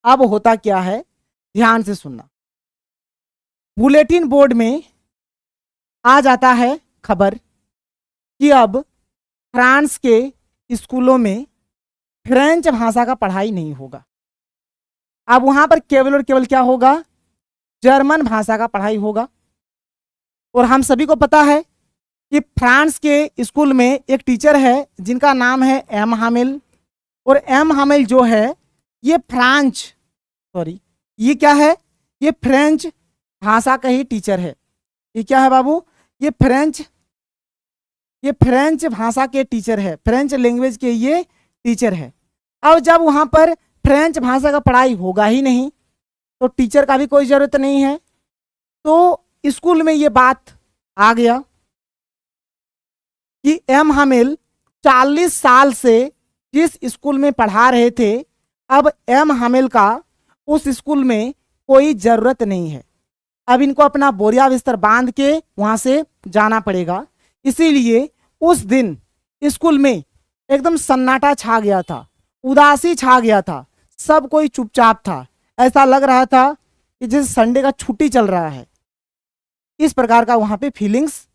अब होता क्या है, ध्यान से सुनना। बुलेटिन बोर्ड में आ जाता है खबर कि अब फ्रांस के स्कूलों में फ्रेंच भाषा का पढ़ाई नहीं होगा। अब वहां पर केवल और केवल क्या होगा, जर्मन भाषा का पढ़ाई होगा। और हम सभी को पता है कि फ्रांस के स्कूल में एक टीचर है जिनका नाम है एम हामिल। और एम हामिल जो है ये ये क्या है, ये फ्रेंच भाषा का ही टीचर है। ये क्या है बाबू, ये फ्रेंच भाषा के टीचर है, फ्रेंच लैंग्वेज के ये टीचर है। अब जब वहाँ पर फ्रेंच भाषा का पढ़ाई होगा ही नहीं तो टीचर का भी कोई ज़रूरत नहीं है। तो स्कूल में ये बात आ गया कि एम हामिल 40 साल से जिस स्कूल में पढ़ा रहे थे, अब एम हामिल का उस स्कूल में कोई ज़रूरत नहीं है। अब इनको अपना बोरिया बिस्तर बांध के वहाँ से जाना पड़ेगा। इसीलिए उस दिन स्कूल में एकदम सन्नाटा छा गया था, उदासी छा गया था, सब कोई चुपचाप था। ऐसा लग रहा था कि जैसे संडे का छुट्टी चल रहा है, इस प्रकार का वहाँ पे फीलिंग्स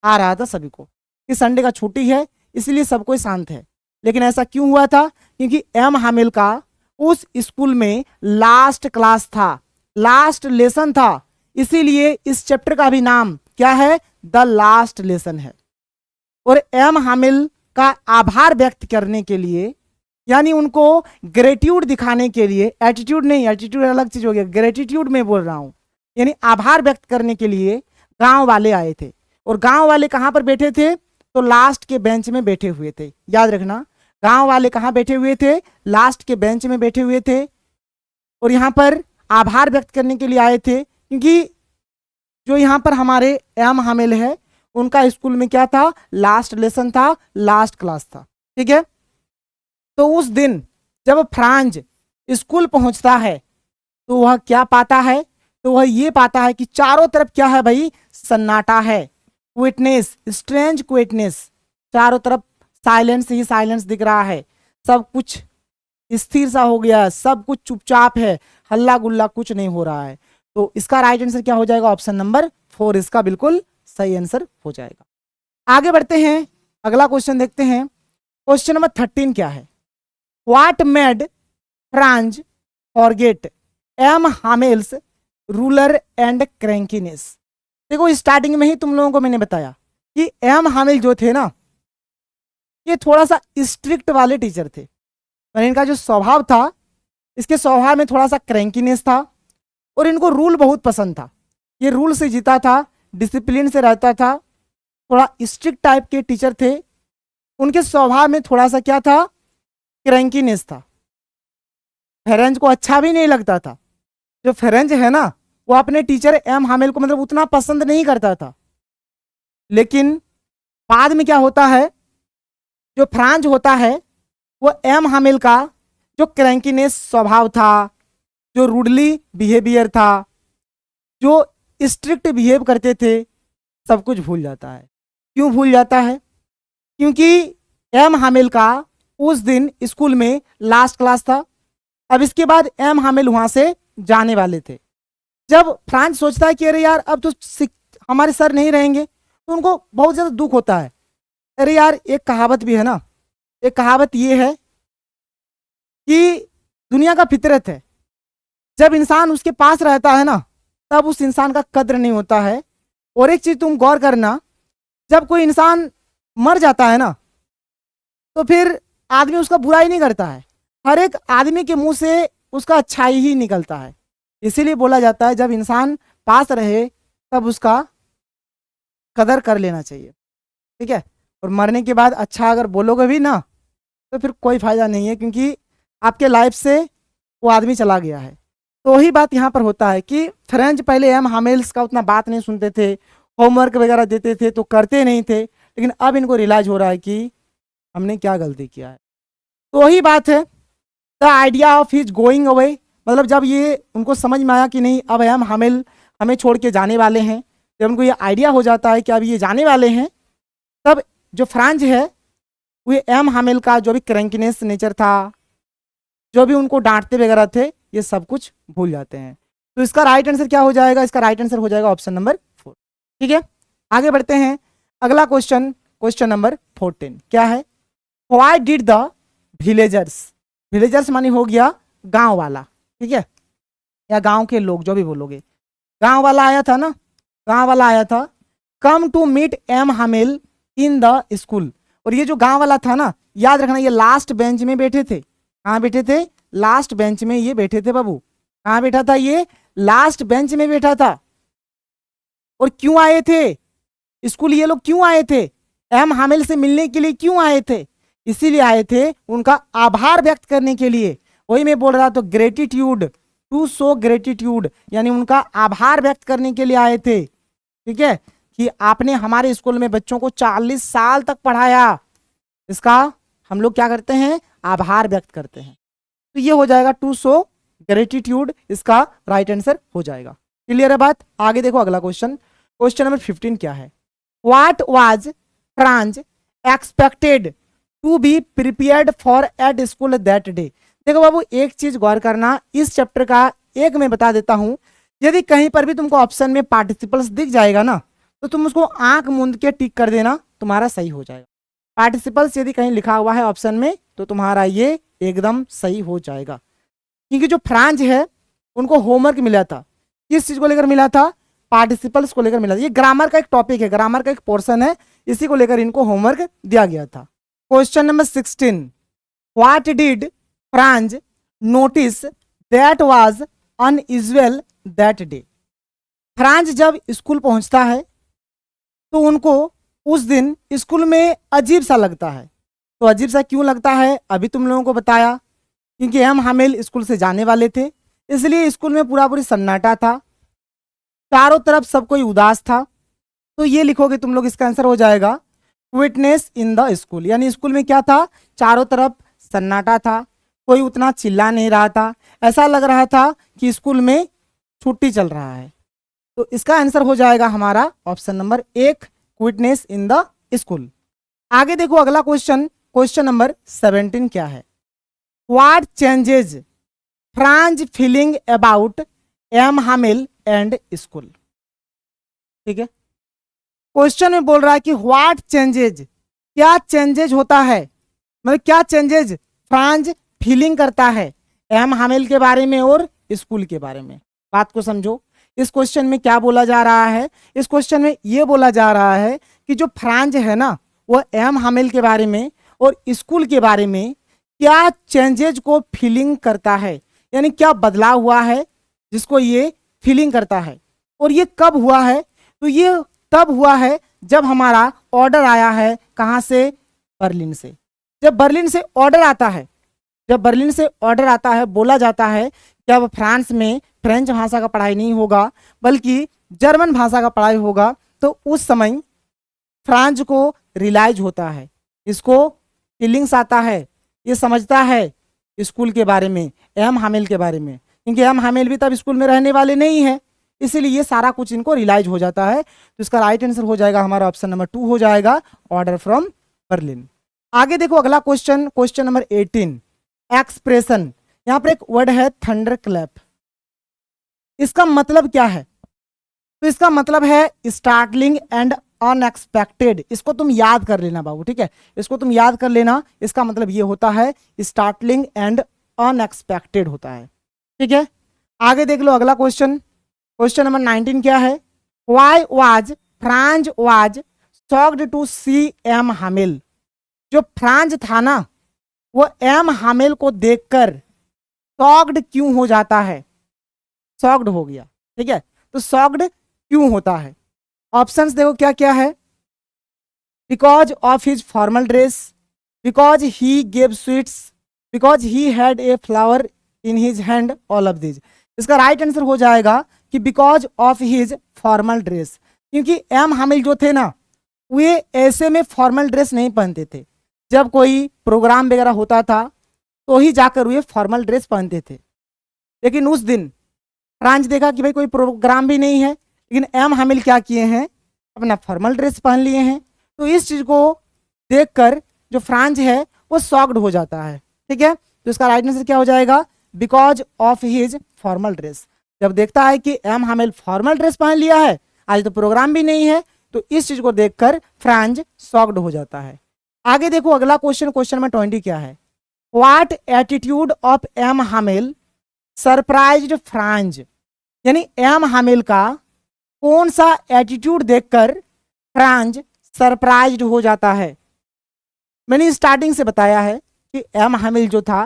आ रहा था सभी को कि संडे का छुट्टी है, इसलिए सब कोई शांत है। लेकिन ऐसा क्यों हुआ था? क्योंकि एम हामिल का उस स्कूल में लास्ट क्लास था, लास्ट लेसन था, इसीलिए इस चैप्टर का भी नाम क्या है? द लास्ट लेसन है। और एम हामिल का आभार व्यक्त करने के लिए, यानी उनको ग्रेटिट्यूड दिखाने के लिए, एटीट्यूड नहीं, एटीट्यूड अलग चीज हो गया, ग्रेटिट्यूड में बोल रहा हूं, यानी आभार व्यक्त करने के लिए गांव वाले आए थे। और गांव वाले कहां पर बैठे थे? तो लास्ट के बेंच में बैठे हुए थे। याद रखना, गांव वाले कहां बैठे हुए थे? लास्ट के बेंच में बैठे हुए थे। और यहां पर आभार व्यक्त करने के लिए आए थे, क्योंकि जो यहां पर हमारे एम हामिल है उनका स्कूल में क्या था? लास्ट लेसन था, लास्ट क्लास था। ठीक है, तो उस दिन जब फ्रांज स्कूल पहुंचता है तो वह क्या पाता है? तो वह ये पाता है कि चारों तरफ क्या है भाई? सन्नाटा है, क्विटनेस, स्ट्रेंज क्विटनेस, चारों तरफ साइलेंस ही साइलेंस दिख रहा है, सब कुछ स्थिर सा हो गया है, सब कुछ चुपचाप है, हल्ला गुल्ला कुछ नहीं हो रहा है। तो इसका राइट आंसर क्या हो जाएगा? ऑप्शन नंबर 4 इसका बिल्कुल सही आंसर हो जाएगा। आगे बढ़ते हैं, अगला क्वेश्चन देखते हैं। क्वेश्चन नंबर 13 क्या है? What made Franz forget M Hamel's ruler and crankiness? देखो स्टार्टिंग में ही तुम लोगों को मैंने बताया कि एम हामिल जो थे ना, ये थोड़ा सा स्ट्रिक्ट वाले टीचर थे। और इनका जो स्वभाव था, इसके स्वभाव में थोड़ा सा क्रैंकीनेस था और इनको रूल बहुत पसंद था। ये रूल से जीता था, डिसिप्लिन से रहता था, थोड़ा स्ट्रिक्ट टाइप के टीचर थे। उनके स्वभाव में थोड़ा सा क्या था? क्रैंकीनेस था। फेरेंज को अच्छा भी नहीं लगता था। जो फेरेंज है ना, वो अपने टीचर एम हामिल को मतलब उतना पसंद नहीं करता था। लेकिन बाद में क्या होता है? जो फ्रांज होता है वो एम हामिल का जो क्रैंकीनेस स्वभाव था, जो रूडली बिहेवियर था, जो स्ट्रिक्ट बिहेव करते थे, सब कुछ भूल जाता है। क्यों भूल जाता है? क्योंकि एम हामिल का उस दिन स्कूल में लास्ट क्लास था। अब इसके बाद एम हामिल वहां से जाने वाले थे। जब फ्रांस सोचता है कि अरे यार अब तो हमारे सर नहीं रहेंगे, तो उनको बहुत ज्यादा दुख होता है। अरे यार, एक कहावत भी है ना, एक कहावत ये है कि दुनिया का फितरत है, जब इंसान उसके पास रहता है ना, तब उस इंसान का कद्र नहीं होता है। और एक चीज तुम गौर करना, जब कोई इंसान मर जाता है ना, तो फिर आदमी उसका बुराई नहीं करता है, हर एक आदमी के मुंह से उसका अच्छाई ही निकलता है। इसीलिए बोला जाता है जब इंसान पास रहे तब उसका कदर कर लेना चाहिए। ठीक है, और मरने के बाद अच्छा अगर बोलोगे भी ना, तो फिर कोई फायदा नहीं है, क्योंकि आपके लाइफ से वो आदमी चला गया है। तो वही बात यहाँ पर होता है कि फ्रेंच पहले एम हामिल्स का उतना बात नहीं सुनते थे, होमवर्क वगैरह देते थे तो करते नहीं थे, लेकिन अब इनको रियलाइज हो रहा है कि हमने क्या गलती किया है। तो वही बात है, the idea of his going away, मतलब जब ये उनको समझ में आया कि नहीं अब एम हामिल हमें छोड़ के जाने वाले हैं, जब उनको ये आइडिया हो जाता है कि अब ये जाने वाले हैं, तब जो फ्रांज है वो एम हामिल का जो भी क्रैंकीनेस नेचर था, जो भी उनको डांटते वगैरह थे, ये सब कुछ भूल जाते हैं। तो इसका राइट आंसर क्या हो जाएगा? इसका राइट आंसर हो जाएगा ऑप्शन नंबर 4। ठीक है, आगे बढ़ते हैं। अगला क्वेश्चन, क्वेश्चन नंबर 14 क्या है? Why did the villagers, villagers मानी हो गया गांव वाला, ठीक है, या गांव के लोग, जो भी बोलोगे, गांव वाला आया था ना, गांव वाला आया था, come to meet M Hamel in the school. और ये जो गांव वाला था ना, याद रखना, ये लास्ट बेंच में बैठे थे। कहाँ बैठे थे? लास्ट बेंच में ये बैठे थे बाबू। कहाँ बैठा था ये? लास्ट बेंच में बैठा था। और क्यों आए थे स्कूल ये लोग? क्यों आए थे? एम हामिल से मिलने के लिए क्यों आए थे? इसीलिए आए थे उनका आभार व्यक्त करने के लिए। वही मैं बोल रहा था, ग्रेटिट्यूड, टू शो ग्रेटिट्यूड, यानी उनका आभार व्यक्त करने के लिए आए थे। ठीक है, कि आपने हमारे स्कूल में बच्चों को 40 साल तक पढ़ाया, इसका हम लोग क्या करते हैं? आभार व्यक्त करते हैं। तो ये हो जाएगा टू शो ग्रेटिट्यूड, इसका राइट आंसर हो जाएगा। क्लियर है बात? आगे देखो अगला क्वेश्चन, क्वेश्चन नंबर 15 क्या है? What was Franz expected to be prepared for at school that day? देखो बाबू, एक चीज गौर करना, इस चैप्टर का एक मैं बता देता हूं, यदि कहीं पर भी तुमको ऑप्शन में पार्टिसिपल्स दिख जाएगा ना, तो तुम उसको आंख मूंद के टिक कर देना, तुम्हारा सही हो जाएगा। पार्टिसिपल्स यदि कहीं लिखा हुआ है ऑप्शन में तो तुम्हारा ये एकदम सही हो जाएगा। क्योंकि जो फ्रांज है उनको होमवर्क मिला था, किस चीज को लेकर मिला था? पार्टिसिपल्स को लेकर मिला था। ये ग्रामर का एक टॉपिक है, ग्रामर का एक पोर्शन है, इसी को लेकर इनको होमवर्क दिया गया था। Question number 16, what did Franz notice that was unusual that day? Franz जब स्कूल पहुंचता है तो उनको उस दिन स्कूल में अजीब सा लगता है। तो अजीब सा क्यों लगता है अभी तुम लोगों को बताया, क्योंकि हम हामिल स्कूल से जाने वाले थे, इसलिए स्कूल में पूरा पूरी सन्नाटा था, चारों तरफ सब कोई उदास था। तो ये लिखोगे तुम लोग, इसका आंसर हो जाएगा क्विटनेस इन द स्कूल। यानी स्कूल में क्या था? चारों तरफ सन्नाटा था, कोई उतना चिल्ला नहीं रहा था, ऐसा लग रहा था कि स्कूल में छुट्टी चल रहा है। तो इसका आंसर हो जाएगा हमारा option number 1, quietness in the school. आगे देखो अगला क्वेश्चन, क्वेश्चन नंबर 17 क्या है? What changes Franz feeling about M Hamel and school? ठीक है, क्वेश्चन में बोल रहा है कि व्हाट चेंजेज, क्या चेंजेज होता है, मतलब क्या चेंजेज फ्रांज फीलिंग करता है एम हामिल के बारे में और स्कूल के बारे में। बात को समझो, इस क्वेश्चन में क्या बोला जा रहा है? इस क्वेश्चन में यह बोला जा रहा है कि जो फ्रांज है ना, वो एम हामिल के बारे में और स्कूल के बारे में क्या चेंजेज को फीलिंग करता है, यानी क्या बदलाव हुआ है जिसको ये फीलिंग करता है। और ये कब हुआ है? तो ये तब हुआ है जब हमारा ऑर्डर आया है, कहां से? बर्लिन से। जब बर्लिन से ऑर्डर आता है, जब बर्लिन से ऑर्डर आता है, बोला जाता है कि अब फ्रांस में फ्रेंच भाषा का पढ़ाई नहीं होगा बल्कि जर्मन भाषा का पढ़ाई होगा, तो उस समय फ्रांस को रियलाइज होता है, इसको फीलिंग्स आता है, ये समझता है स्कूल के बारे में, एम हामिल के बारे में, क्योंकि एम हामिल भी तब स्कूल में रहने वाले नहीं है, इसीलिए ये सारा कुछ इनको रियलाइज हो जाता है। तो इसका राइट आंसर हो जाएगा हमारा ऑप्शन नंबर 2 हो जाएगा, ऑर्डर फ्रॉम बर्लिन। आगे देखो अगला क्वेश्चन, क्वेश्चन नंबर 18, एक्सप्रेशन। यहां पर एक वर्ड है थंडर क्लैप, इसका मतलब क्या है? तो इसका मतलब है स्टार्टलिंग एंड अनएक्सपेक्टेड। इसको तुम याद कर लेना बाबू, ठीक है, इसको तुम याद कर लेना। इसका मतलब ये होता है स्टार्टलिंग एंड अनएक्सपेक्टेड होता है, ठीक है। आगे देख लो अगला क्वेश्चन, क्वेश्चन नंबर 19 क्या है? Why was Franz was shocked to see M Hamel? जो फ्रांज था ना, वो एम हामिल को देखकर शॉक्ड क्यों हो जाता है? शॉक्ड हो गया, ठीक है। तो शॉक्ड क्यों होता है? ऑप्शंस देखो क्या क्या है। Because of his formal dress, because he gave sweets, because he had a flower in his hand, all of this. इसका राइट आंसर हो जाएगा कि because of his formal dress, क्योंकि एम हामिल जो थे ना, वे ऐसे में फॉर्मल ड्रेस नहीं पहनते थे, जब कोई प्रोग्राम वगैरह होता था तो ही जाकर वे फॉर्मल ड्रेस पहनते थे। लेकिन उस दिन फ्रांज देखा कि भाई कोई प्रोग्राम भी नहीं है, लेकिन एम हामिल क्या किए हैं? अपना फॉर्मल ड्रेस पहन लिए हैं। तो इस चीज को देखकर जो फ्रांज है वो शॉक्ड हो जाता है, ठीक है। तो इसका राइट आंसर क्या हो जाएगा? Because of his formal dress. जब देखता है कि एम हामिल फॉर्मल ड्रेस पहन लिया है, आज तो प्रोग्राम भी नहीं है, तो इस चीज को देखकर फ्रांज शॉक्ड हो जाता है। आगे देखो अगला क्वेश्चन, क्वेश्चन नंबर 20 क्या है? What attitude of M Hamel surprised Franz? यानी एम हामिल का कौन सा एटीट्यूड देखकर फ्रांज सरप्राइज्ड हो जाता है? मैंने स्टार्टिंग से बताया है कि एम हामिल जो था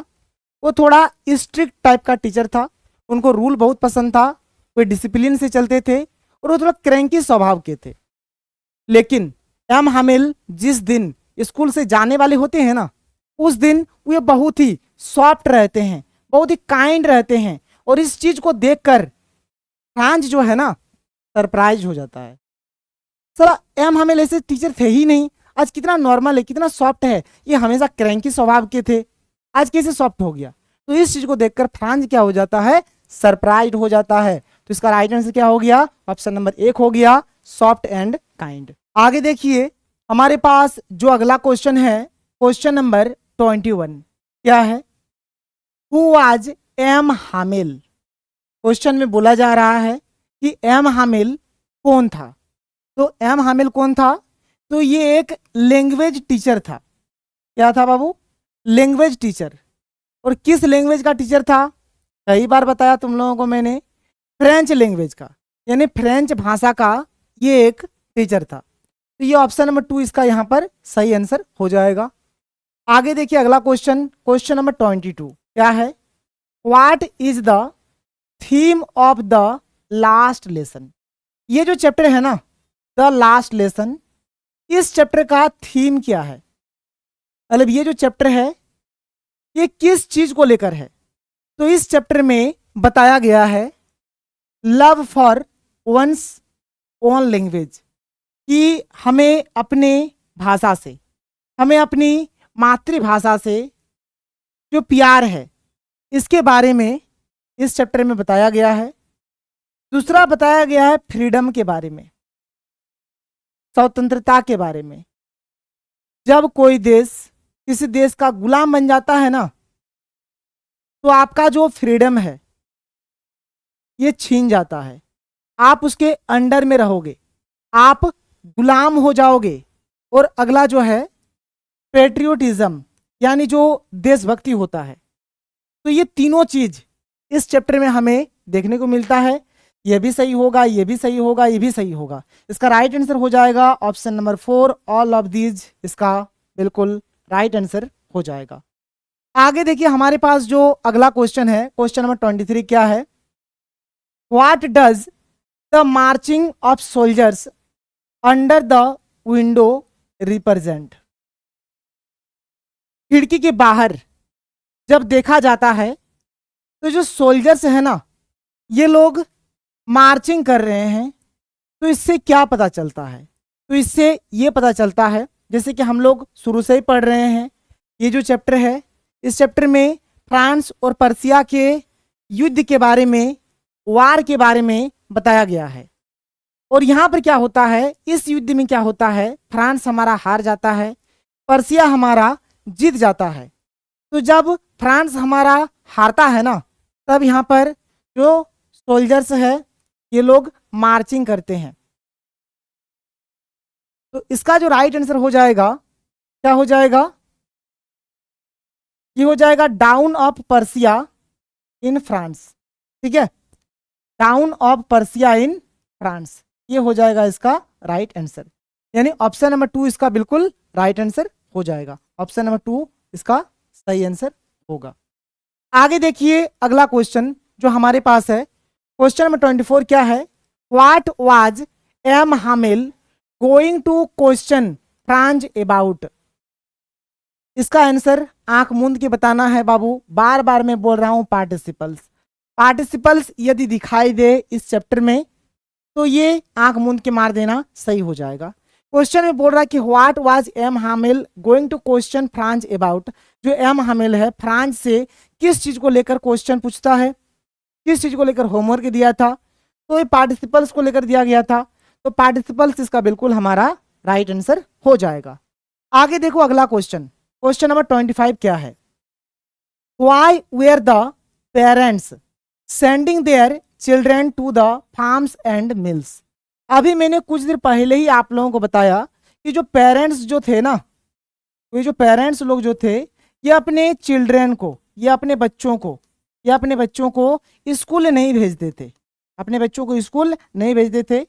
वो थोड़ा स्ट्रिक्ट टाइप का टीचर था, उनको रूल बहुत पसंद था, वे डिसिप्लिन से चलते थे और वो थोड़ा क्रैंकी स्वभाव के थे। लेकिन एम हामिल जिस दिन स्कूल से जाने वाले होते हैं ना, उस दिन वे बहुत ही सॉफ्ट रहते हैं, बहुत ही काइंड रहते हैं, और इस चीज को देखकर फ्रांज जो है ना सरप्राइज हो जाता है। सर एम हामिल ऐसे टीचर थे ही नहीं, आज कितना नॉर्मल है, कितना सॉफ्ट है, ये हमेशा क्रैंकी स्वभाव के थे, आज कैसे सॉफ्ट हो गया? तो इस चीज को देखकर फ्रांज क्या हो जाता है? सरप्राइज्ड हो जाता है। तो इसका राइट आंसर क्या हो गया? ऑप्शन नंबर 1 हो गया, सॉफ्ट एंड काइंड। आगे देखिए हमारे पास जो अगला क्वेश्चन है, क्वेश्चन नंबर 21 क्या है? Who was M Hamil? Question में बोला जा रहा है कि एम हामिल कौन था। तो एम हामिल कौन था? तो ये एक लैंग्वेज टीचर था। क्या था बाबू? Language teacher. और किस लैंग्वेज का टीचर था? कई बार बताया तुम लोगों को मैंने, फ्रेंच लैंग्वेज का, यानी फ्रेंच भाषा का ये एक टीचर था। तो ये ऑप्शन नंबर 2 इसका यहाँ पर सही आंसर हो जाएगा। आगे देखिए अगला क्वेश्चन, क्वेश्चन नंबर 22 क्या है? What is the theme of the last lesson. ये जो चैप्टर है ना, द लास्ट लेसन, इस चैप्टर का थीम क्या है? मतलब ये जो चैप्टर है ये किस चीज को लेकर है? तो इस चैप्टर में बताया गया है love for one's own language, कि हमें अपने भाषा से, हमें अपनी मातृभाषा से जो प्यार है इसके बारे में इस चैप्टर में बताया गया है। दूसरा बताया गया है फ्रीडम के बारे में, स्वतंत्रता के बारे में। जब कोई देश किसी देश का गुलाम बन जाता है ना, तो आपका जो फ्रीडम है ये छीन जाता है, आप उसके अंडर में रहोगे, आप गुलाम हो जाओगे। और अगला जो है पेट्रियोटिज्म, यानी जो देशभक्ति होता है। तो ये तीनों चीज इस चैप्टर में हमें देखने को मिलता है। ये भी सही होगा, ये भी सही होगा, ये भी सही होगा। इसका राइट आंसर हो जाएगा option number 4, all of these इसका बिल्कुल राइट आंसर हो जाएगा। आगे देखिए हमारे पास जो अगला क्वेश्चन है, क्वेश्चन नंबर 23 क्या है? What does the marching of soldiers under the window represent. खिड़की के बाहर जब देखा जाता है तो जो सोल्जर्स है ना, ये लोग मार्चिंग कर रहे हैं, तो इससे क्या पता चलता है? तो इससे ये पता चलता है, जैसे कि हम लोग शुरू से ही पढ़ रहे हैं, ये जो चैप्टर है इस चैप्टर में फ्रांस और पर्सिया के युद्ध के बारे में, वार के बारे में बताया गया है। और यहाँ पर क्या होता है, इस युद्ध में क्या होता है, फ्रांस हमारा हार जाता है, पर्सिया हमारा जीत जाता है। तो जब फ्रांस हमारा हारता है ना, तब यहाँ पर जो सोल्जर्स है ये लोग मार्चिंग करते हैं। तो इसका जो राइट आंसर हो जाएगा, क्या हो जाएगा? ये हो जाएगा down of Persia in France. ठीक है, down of Persia in France, ये हो जाएगा इसका राइट आंसर। यानी ऑप्शन नंबर 2 इसका बिल्कुल राइट आंसर हो जाएगा। ऑप्शन नंबर 2 इसका सही आंसर होगा। आगे देखिए अगला क्वेश्चन जो हमारे पास है, क्वेश्चन नंबर 24 क्या है? What was M Hamil going to question France about. इसका आंसर आंख मूंद के बताना है बाबू। बार बार मैं बोल रहा हूं पार्टिसिपल्स, पार्टिसिपल्स यदि दिखाई दे इस चैप्टर में तो ये आंख मूंद के मार देना, सही हो जाएगा। क्वेश्चन में बोल रहा है कि what was M Hamil going to question France about. जो एम हामिल है फ्रांस से किस चीज को लेकर क्वेश्चन पूछता है, किस चीज को लेकर होमवर्क दिया था? तो ये पार्टिसिपल्स को लेकर दिया गया था। तो पार्टिसिपल्स इसका बिल्कुल हमारा राइट आंसर हो जाएगा। आगे देखो अगला क्वेश्चन, क्वेश्चन नंबर 25 क्या है? Why were the parents sending their children to the farms and mills. अभी मैंने कुछ देर पहले ही आप लोगों को बताया कि जो पेरेंट्स जो थे ना, ये जो पेरेंट्स लोग जो थे ये अपने चिल्ड्रन को, ये अपने बच्चों को, ये अपने बच्चों को स्कूल नहीं भेजते थे, अपने बच्चों को स्कूल नहीं भेजते थे।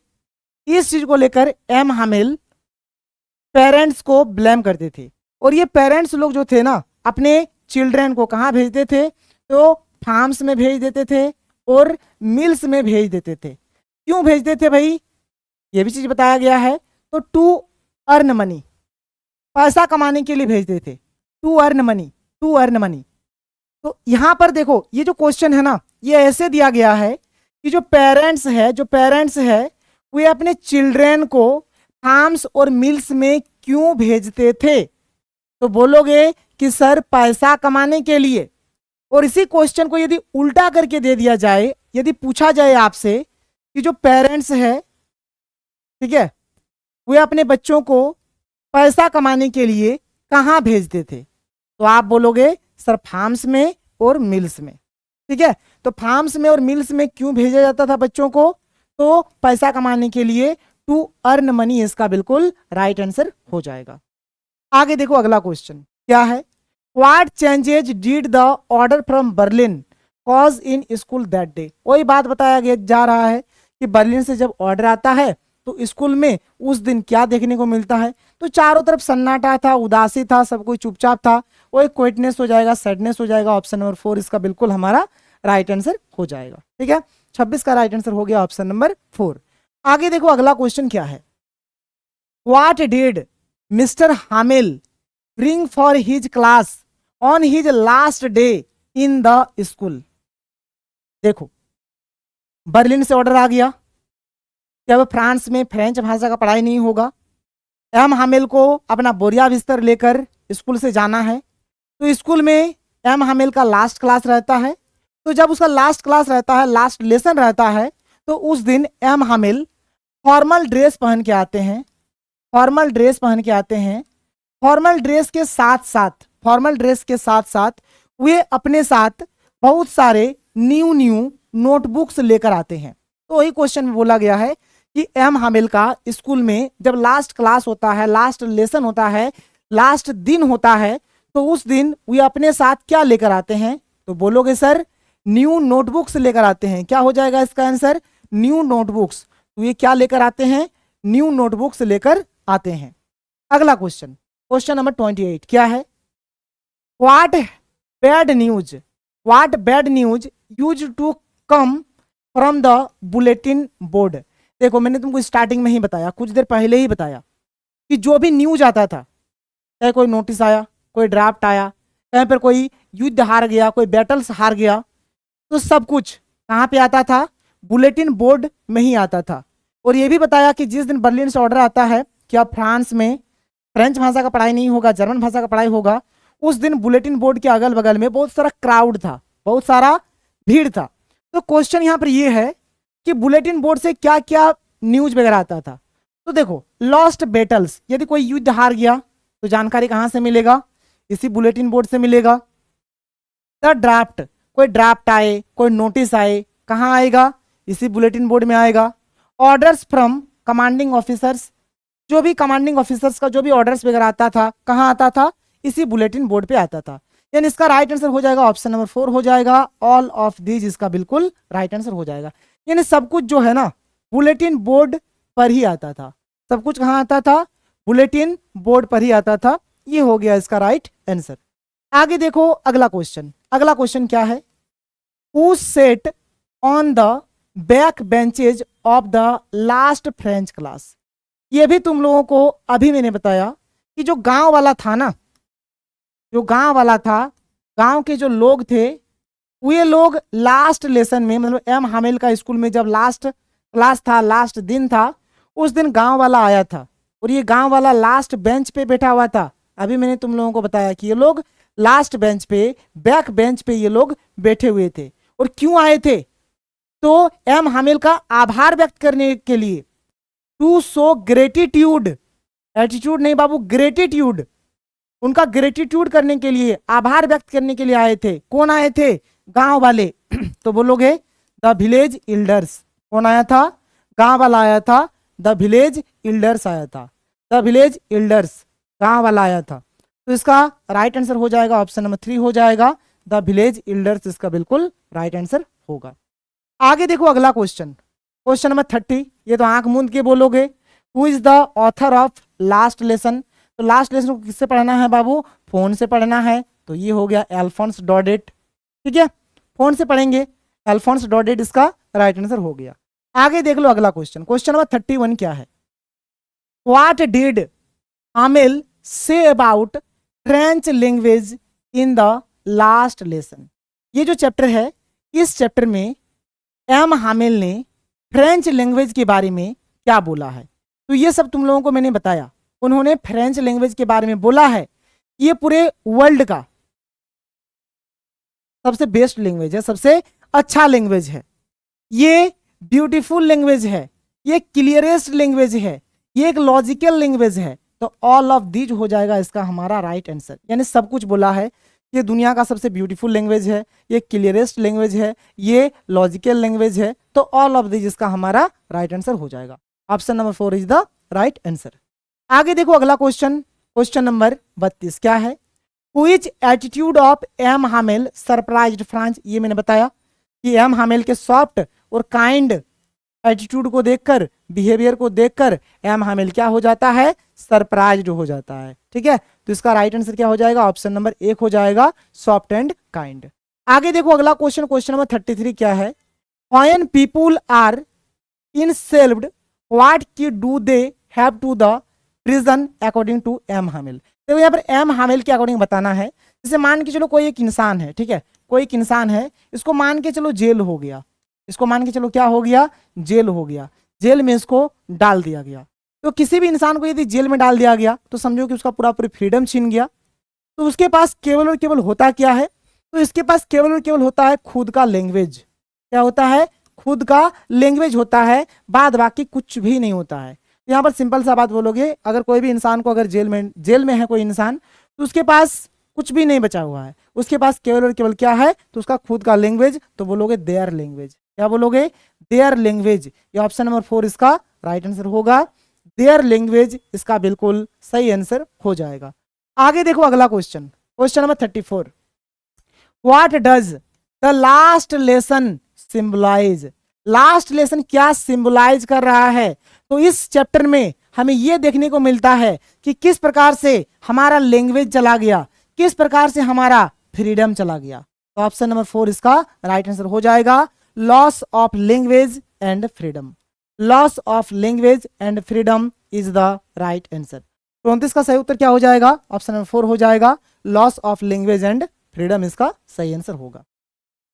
इस चीज को लेकर एम हामिल पेरेंट्स को ब्लेम करते थे। और ये पेरेंट्स लोग जो थे ना, अपने चिल्ड्रन को कहाँ भेजते थे? तो फार्म्स में भेज देते थे और मिल्स में भेज देते थे। क्यों भेजते थे भाई? ये भी चीज बताया गया है। तो टू अर्न मनी, पैसा कमाने के लिए भेजते थे, to earn money, to earn money. तो यहां पर देखो ये जो क्वेश्चन है ना, ये ऐसे दिया गया है कि जो पेरेंट्स है वे अपने चिल्ड्रन को फार्म्स और मिल्स में क्यों भेजते थे? तो बोलोगे कि सर पैसा कमाने के लिए। और इसी क्वेश्चन को यदि उल्टा करके दे दिया जाए, यदि पूछा जाए आपसे कि जो पेरेंट्स है, ठीक है, वे अपने बच्चों को पैसा कमाने के लिए कहाँ भेजते थे? तो आप बोलोगे सर फार्म्स में और मिल्स में। ठीक है, तो फार्म्स में और मिल्स में क्यों भेजा जाता था बच्चों को? तो पैसा कमाने के लिए टू अर्न मनी इसका बिल्कुल राइट आंसर हो जाएगा। आगे देखो अगला क्वेश्चन क्या है, what changes did the order from Berlin cause in school that day. वही बात बताया गया जा रहा है कि बर्लिन से जब ऑर्डर आता है तो स्कूल में उस दिन क्या देखने को मिलता है, तो चारों तरफ सन्नाटा था, उदासी था, सब कोई चुपचाप था, वो एक क्विटनेस हो जाएगा, सैडनेस हो जाएगा। ऑप्शन नंबर 4 इसका बिल्कुल हमारा राइट आंसर हो जाएगा। ठीक है, 26 का राइट आंसर हो गया ऑप्शन नंबर 4। आगे देखो अगला क्वेश्चन क्या है, what did mister Hamil bring for his class on his last day in the school. देखो बर्लिन से ऑर्डर आ गया, जब फ्रांस में फ्रेंच भाषा का पढ़ाई नहीं होगा, एम हामिल को अपना बोरिया बिस्तर लेकर स्कूल से जाना है। तो स्कूल में एम हामिल का लास्ट क्लास रहता है, तो जब उसका लास्ट क्लास रहता है, लास्ट लेसन रहता है, तो उस दिन एम हामिल फॉर्मल ड्रेस पहन के आते हैं। फॉर्मल ड्रेस पहन के आते हैं, फॉर्मल ड्रेस के साथ साथ वे अपने साथ बहुत सारे न्यू नोटबुक्स लेकर आते हैं। तो वही क्वेश्चन में बोला गया है कि एम हामिल का स्कूल में जब लास्ट क्लास होता है, लास्ट लेसन होता है, लास्ट दिन होता है, तो उस दिन वे अपने साथ क्या लेकर आते हैं, तो बोलोगे सर न्यू नोटबुक्स लेकर आते हैं। क्या हो जाएगा इसका आंसर, न्यू नोटबुक्स। तो ये क्या लेकर आते हैं, न्यू नोटबुक्स लेकर आते हैं। अगला क्वेश्चन, क्वेश्चन नंबर 28 क्या है, what bad news used to come from the bulletin board. देखो मैंने तुमको स्टार्टिंग में ही बताया, कुछ देर पहले ही बताया कि जो भी न्यूज आता था, चाहे कोई नोटिस आया, कोई ड्राफ्ट आया, कहीं पर कोई युद्ध हार गया, कोई बैटल्स हार गया, तो सब कुछ कहाँ पे आता था, बुलेटिन बोर्ड में ही आता था। और ये भी बताया कि जिस दिन बर्लिन से ऑर्डर आता है कि अब फ्रांस में फ्रेंच भाषा का पढ़ाई नहीं होगा, जर्मन भाषा का पढ़ाई होगा, उस दिन बुलेटिन बोर्ड के अगल बगल में बहुत सारा क्राउड था, बहुत सारा भीड़ था। तो क्वेश्चन यहाँ पर ये है कि बुलेटिन बोर्ड से क्या क्या न्यूज वगैरह आता था। तो देखो लॉस्ट बैटल्स, यदि कोई युद्ध हार गया तो जानकारी कहाँ से मिलेगा, इसी बुलेटिन बोर्ड से मिलेगा। द ड्राफ्ट, कोई ड्राफ्ट आए, कोई नोटिस आए, कहाँ आएगा, इसी बुलेटिन बोर्ड में आएगा। ऑर्डर्स फ्रॉम कमांडिंग ऑफिसर्स, जो भी कमांडिंग ऑफिसर्स का जो भी ऑर्डर्स वगैरह आता था, कहाँ आता था, इसी बुलेटिन बोर्ड पे आता था। यानी इसका राइट आंसर हो जाएगा ऑप्शन नंबर 4 हो जाएगा, ऑल ऑफ दीज इसका बिल्कुल राइट आंसर हो जाएगा। यानी सब कुछ जो है ना बुलेटिन बोर्ड पर ही आता था, सब कुछ कहाँ आता था, बुलेटिन बोर्ड पर ही आता था। ये हो गया इसका राइट आंसर। आगे देखो अगला क्वेश्चन क्या है, who set on the back benches of the last French class. ये भी तुम लोगों को अभी मैंने बताया कि जो गांव वाला था ना, जो गांव वाला था, गांव के जो लोग थे, वे लोग लास्ट लेसन में, मतलब एम हामिल का स्कूल में जब लास्ट क्लास था, लास्ट दिन था, उस दिन गांव वाला आया था और ये गांव वाला लास्ट बेंच पे बैठा हुआ था। अभी मैंने तुम लोगों को बताया कि ये लोग लास्ट बेंच पे, बैक बेंच पे ये लोग बैठे हुए थे। और क्यों आए थे, तो एम हामिल का आभार व्यक्त करने के लिए, टू शो ग्रेटिट्यूड, एटीट्यूड नहीं बाबू, ग्रेटिट्यूड, उनका ग्रेटिट्यूड करने के लिए, आभार व्यक्त करने के लिए आए थे। कौन आए थे, गांव वाले। तो बोलोगे द विलेज इल्डर्स। कौन आया था, गांव वाला आया था, द विलेज इल्डर्स आया था, द विलेज इल्डर्स, गांव वाला आया था। तो इसका राइट आंसर हो जाएगा ऑप्शन नंबर 3 हो जाएगा, द विलेज इल्डर्स इसका बिल्कुल राइट आंसर होगा। आगे देखो अगला क्वेश्चन, क्वेश्चन नंबर 30। ये तो आंख मूंद के बोलोगे, who is the author of last lesson. तो लास्ट लेसन को किससे पढ़ना है बाबू, फोन से पढ़ना है। तो ये हो गया अल्फोंस डॉडेट। ठीक है, फोन से पढ़ेंगे, अल्फोंस डॉडेट इसका राइट आंसर हो गया। आगे देख लो अगला क्वेश्चन, क्वेश्चन नंबर 31 क्या है, what did Hamil say about French language in the last lesson. ये जो चैप्टर है, इस चैप्टर में एम हामिल ने फ्रेंच लैंग्वेज के बारे में क्या बोला है। तो ये सब तुम लोगों को मैंने बताया, उन्होंने फ्रेंच लैंग्वेज के बारे में बोला है, ये पूरे वर्ल्ड का सबसे बेस्ट लैंग्वेज है, सबसे अच्छा लैंग्वेज है, ये ब्यूटीफुल लैंग्वेज है, ये क्लियरेस्ट लैंग्वेज है, ये एक लॉजिकल लैंग्वेज है। तो ऑल ऑफ दीज हो जाएगा इसका हमारा राइट आंसर। यानी सब कुछ बोला है, ये दुनिया का सबसे ब्यूटीफुल लैंग्वेज है, ये क्लियरेस्ट लैंग्वेज है, ये लॉजिकल लैंग्वेज है। तो ऑल ऑफ दीज इसका हमारा राइट आंसर हो जाएगा। Option number 4 is the right answer. आगे देखो अगला क्वेश्चन, क्वेश्चन नंबर 32 क्या है? Which attitude of M Hamel surprised Franz? ये मैंने बताया कि एम हामेल के सॉफ्ट और काइंड एटीट्यूड को देखकर, बिहेवियर को देखकर एम हामेल क्या हो जाता है? सरप्राइज्ड हो जाता है। ठीक है, तो इसका राइट आंसर क्या हो जाएगा? ऑप्शन नंबर 1 हो जाएगा, सॉफ्ट एंड काइंड। आगे देखो अगला क्वेश्चन, क्वेश्चन नंबर 33 क्या है? When people are insulted, what key do they have to the prison according to M Hamel? तो यहाँ पर एम हामेल के अकॉर्डिंग बताना है। जैसे मान के चलो कोई एक इंसान है, ठीक है, कोई एक इंसान है, इसको मान के चलो जेल हो गया, इसको मान के चलो क्या हो गया? जेल हो गया, जेल में इसको डाल दिया गया। तो किसी भी इंसान को यदि जेल में डाल दिया गया तो समझो कि उसका पूरा पूरी फ्रीडम छीन गया। तो उसके पास केवल और केवल होता क्या है? तो इसके पास केवल और केवल होता है खुद का लैंग्वेज। क्या होता है? खुद का लैंग्वेज होता है, बाद बाकी कुछ भी नहीं होता है। यहाँ पर सिंपल सा बात बोलोगे, अगर कोई भी इंसान को अगर जेल में है कोई इंसान, तो उसके पास कुछ भी नहीं बचा हुआ है, उसके पास केवल और केवल क्या है? तो उसका खुद का लैंग्वेज। तो बोलोगे देयर लैंग्वेज। क्या बोलोगे? Their language. ये ऑप्शन नंबर 4 इसका राइट आंसर होगा, देयर लैंग्वेज इसका बिल्कुल सही आंसर हो जाएगा। आगे देखो अगला question, question number 34। What does the last lesson symbolise? Last lesson क्या सिंबलाइज कर रहा है? तो इस चैप्टर में हमें यह देखने को मिलता है कि किस प्रकार से हमारा लैंग्वेज चला गया, किस प्रकार से हमारा फ्रीडम चला गया। तो ऑप्शन नंबर 4 इसका राइट आंसर हो जाएगा, loss of language and freedom. Loss of language and freedom is the right answer. 34 का सही उत्तर क्या हो जाएगा? ऑप्शन नंबर 4 हो जाएगा, loss of language and freedom इसका सही आंसर होगा।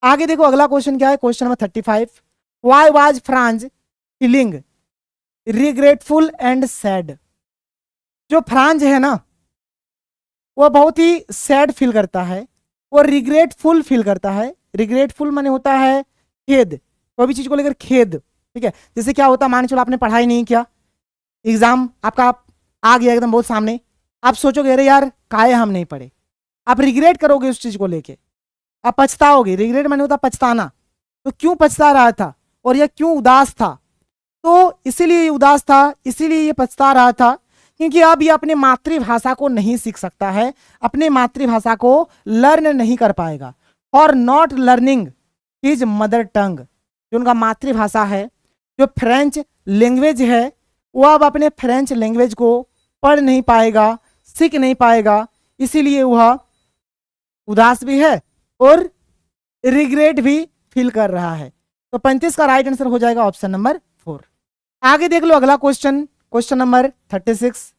आगे देखो अगला क्वेश्चन क्या है? Question number 35। Why was France feeling regretful and sad? जो फ्रांस है ना, वो बहुत ही सैड फील करता है, वो रिग्रेटफुल फील करता है। रिग्रेटफुल माने होता है खेद, कोई भी चीज को लेकर खेद। ठीक है, जैसे क्या होता है, मान चलो आपने पढ़ाई नहीं किया, एग्जाम आपका आ गया एकदम बहुत सामने, आप सोचोगे अरे यार काहे हम नहीं पढ़े, आप रिग्रेट करोगे उस चीज को लेके, आप पछताओगे। रिग्रेट माने होता पछताना। तो क्यों पछता रहा था और यह क्यों उदास था? तो इसीलिए ये उदास था, इसीलिए ये पछता रहा था क्योंकि अब ये अपने मातृभाषा को नहीं सीख सकता है, अपने मातृभाषा को लर्न नहीं कर पाएगा। और not learning his mother tongue, जो उनका मातृभाषा है, जो फ्रेंच लैंग्वेज है, वो अब अपने फ्रेंच लैंग्वेज को पढ़ नहीं पाएगा, सीख नहीं पाएगा, इसीलिए वह उदास भी है और रिग्रेट भी फील कर रहा है। तो 35 का राइट आंसर हो जाएगा ऑप्शन नंबर 4। आगे देख लो अगला question, question number 36।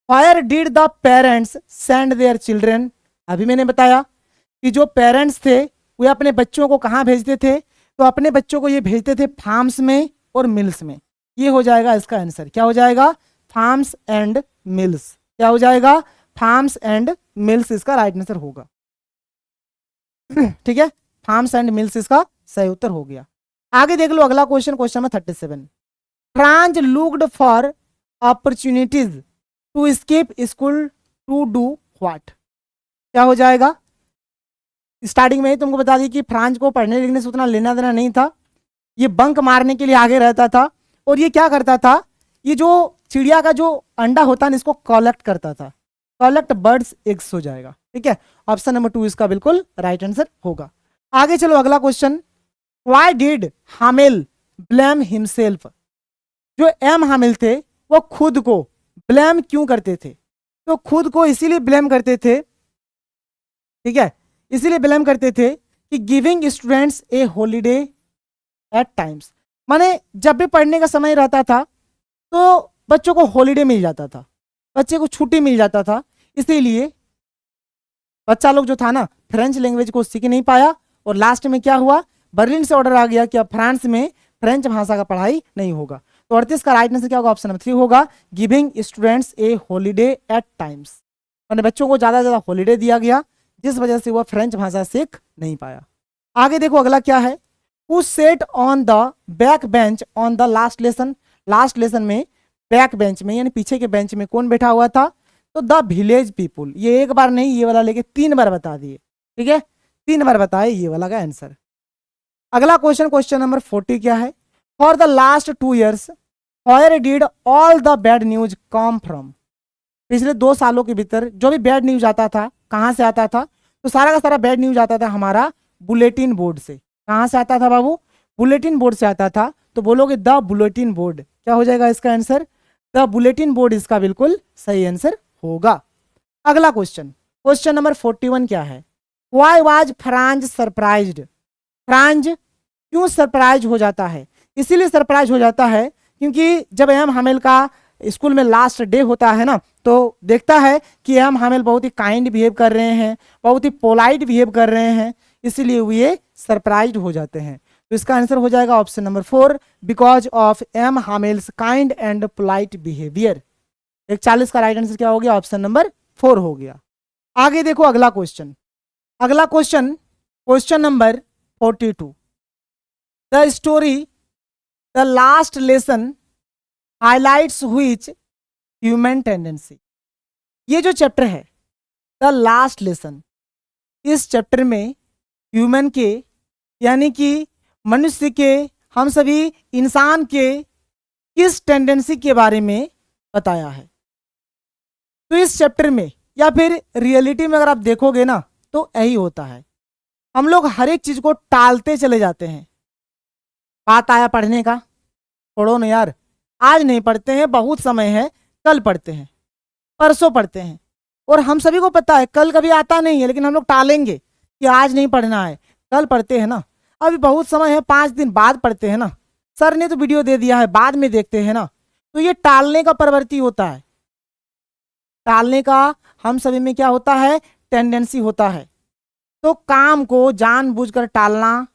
Wire did the parents send their children? अभी मैंने बताया कि जो पेरेंट्स थे वे अपने बच्चों को कहाँ भेजते थे? तो अपने बच्चों को ये भेजते थे फार्म्स में और मिल्स में। ये हो जाएगा इसका आंसर। क्या हो जाएगा? Farms and mills. क्या हो जाएगा? फार्म्स एंड मिल्स इसका राइट आंसर होगा। ठीक है, फार्म्स एंड मिल्स इसका सही उत्तर हो गया। आगे देख लो अगला question, question number 37। France looked for opportunities to skip school to do what? क्या हो जाएगा? स्टार्टिंग में ही तुमको बता दी कि फ्रांस को पढ़ने लिखने से उतना लेना देना नहीं था, ये बंक मारने के लिए आगे रहता था। और ये क्या करता था? ये जो चिड़िया का जो अंडा होता है ना, इसको कलेक्ट करता था। कलेक्ट बर्ड्स एग्स हो जाएगा। ठीक है, ऑप्शन नंबर 2 इसका बिल्कुल राइट आंसर होगा। आगे चलो अगला question. Why did Hamel blame himself? जो एम हामेल थे वो खुद को ब्लेम क्यों करते थे? तो खुद को इसीलिए ब्लेम करते थे, ठीक है, इसीलिए ब्लेम करते थे कि giving students a holiday at times, माने जब भी पढ़ने का समय रहता था तो बच्चों को हॉलीडे मिल जाता था, बच्चे को छुट्टी मिल जाता था। इसीलिए बच्चा लोग जो था ना, फ्रेंच लैंग्वेज को सीख नहीं पाया और लास्ट में क्या हुआ? बर्लिन से ऑर्डर आ गया कि अब फ्रांस में फ्रेंच भाषा का पढ़ाई नहीं होगा। तो 38 का राइट आंसर क्या होगा? ऑप्शन नंबर 3 होगा, giving students a holiday at times. मैंने बच्चों को ज्यादा से ज्यादा हॉलीडे दिया गया, जिस वजह से वह फ्रेंच भाषा सीख नहीं पाया। आगे देखो अगला क्या है। Who set on the back bench on the last lesson? Last lesson में बैक बेंच में यानी पीछे के बेंच में कौन बैठा हुआ था? तो द विलेज पीपुल। ये एक बार नहीं, ये वाला लेके 3 बार बता दिए। ठीक है, 3 बार बताए ये वाला का आंसर। अगला क्वेश्चन, क्वेश्चन नंबर 40 क्या है? For the last 2 years where did all the bad news come from. पिछले 2 सालों के भीतर जो भी बैड न्यूज आता था कहाँ से आता था? तो सारा का सारा बैड न्यूज आता था हमारा बुलेटिन बोर्ड से। कहाँ से आता था बाबू? बुलेटिन बोर्ड से आता था। तो बोलोगे द बुलेटिन बोर्ड, क्या हो जाएगा इसका आंसर? द बुलेटिन बोर्ड इसका बिल्कुल सही आंसर होगा। अगला क्वेश्चन, क्वेश्चन नंबर 41 क्या है? Why was Franz surprised? Franz क्यों सरप्राइज हो जाता है? इसीलिए सरप्राइज हो जाता है क्योंकि जब एम हामिल का स्कूल में लास्ट डे होता है ना, तो देखता है कि एम हामिल बहुत ही काइंड बिहेव कर रहे हैं, बहुत ही पोलाइट बिहेव कर रहे हैं, इसीलिए ये सरप्राइज हो जाते हैं। तो इसका आंसर हो जाएगा option number 4, because of M Hamil's kind and polite behaviour. 41 का राइट आंसर क्या हो गया? ऑप्शन नंबर 4 हो गया। आगे देखो अगला क्वेश्चन। अगला question, question number 42। The story the last lesson highlights which human tendency. ये जो चैप्टर है द लास्ट लेसन, इस चैप्टर में ह्यूमन के यानी कि मनुष्य के, हम सभी इंसान के किस टेंडेंसी के बारे में बताया है। तो इस चैप्टर में या फिर रियलिटी में अगर आप देखोगे ना तो यही होता है। हम लोग हर एक चीज को टालते चले जाते हैं। बात आया पढ़ने का, छोड़ो ना यार, आज नहीं पढ़ते हैं, बहुत समय है, कल पढ़ते हैं, परसों पढ़ते हैं। और हम सभी को पता है कल कभी आता नहीं है, लेकिन हम लोग टालेंगे कि आज नहीं पढ़ना है, कल पढ़ते हैं ना, अभी बहुत समय है, 5 दिन बाद पढ़ते हैं ना, सर ने तो वीडियो दे दिया है बाद में देखते हैं ना। तो ये टालने का प्रवृत्ति होता है। टालने का हम सभी में क्या होता है? टेंडेंसी होता है। तो काम को जानबूझकर टालना,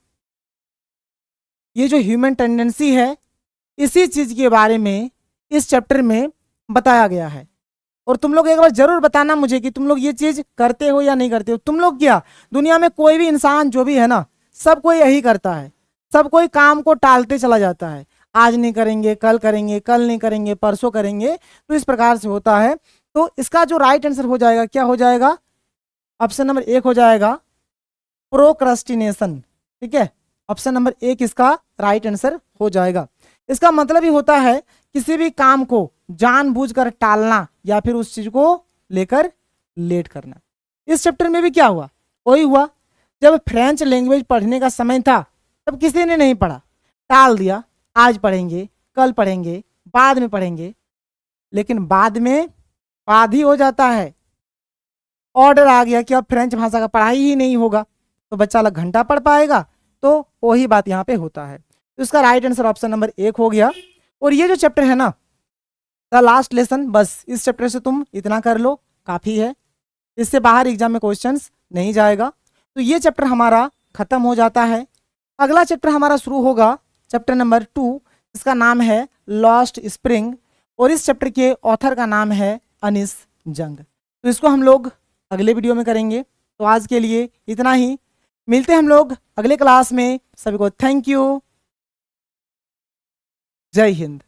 ये जो ह्यूमन टेंडेंसी है, इसी चीज के बारे में इस चैप्टर में बताया गया है। और तुम लोग एक बार जरूर बताना मुझे कि तुम लोग ये चीज करते हो या नहीं करते हो। तुम लोग क्या, दुनिया में कोई भी इंसान जो भी है ना, सब कोई यही करता है। सब कोई काम को टालते चला जाता है, आज नहीं करेंगे, कल करेंगे, कल नहीं करेंगे, परसों करेंगे। तो इस प्रकार से होता है। तो इसका जो राइट आंसर हो जाएगा, क्या हो जाएगा? ऑप्शन नंबर 1 हो जाएगा, प्रोक्रस्टिनेशन। ठीक है, ऑप्शन नंबर 1 इसका राइट आंसर हो जाएगा। इसका मतलब ही होता है किसी भी काम को जानबूझकर टालना या फिर उस चीज को लेकर लेट करना। इस चैप्टर में भी क्या हुआ? वही हुआ। जब फ्रेंच लैंग्वेज पढ़ने का समय था तब किसी ने नहीं पढ़ा, टाल दिया, आज पढ़ेंगे, कल पढ़ेंगे, बाद में पढ़ेंगे। लेकिन बाद में बाद ही हो जाता है। ऑर्डर आ गया कि अब फ्रेंच भाषा का पढ़ाई ही नहीं होगा, तो बच्चा अलग घंटा पढ़ पाएगा। तो वही बात यहाँ पे होता है। तो इसका राइट आंसर ऑप्शन नंबर 1 हो गया। और ये जो चैप्टर है ना, द लास्ट लेसन, बस इस चैप्टर से तुम इतना कर लो, काफ़ी है। इससे बाहर एग्जाम में क्वेश्चंस नहीं जाएगा। तो ये चैप्टर हमारा खत्म हो जाता है। अगला चैप्टर हमारा शुरू होगा, चैप्टर नंबर 2, इसका नाम है लॉस्ट स्प्रिंग। और इस चैप्टर के ऑथर का नाम है अनिस जंग। तो इसको हम लोग अगले वीडियो में करेंगे। तो आज के लिए इतना ही, मिलते हैं हम लोग अगले क्लास में। सभी को थैंक यू, जय हिंद।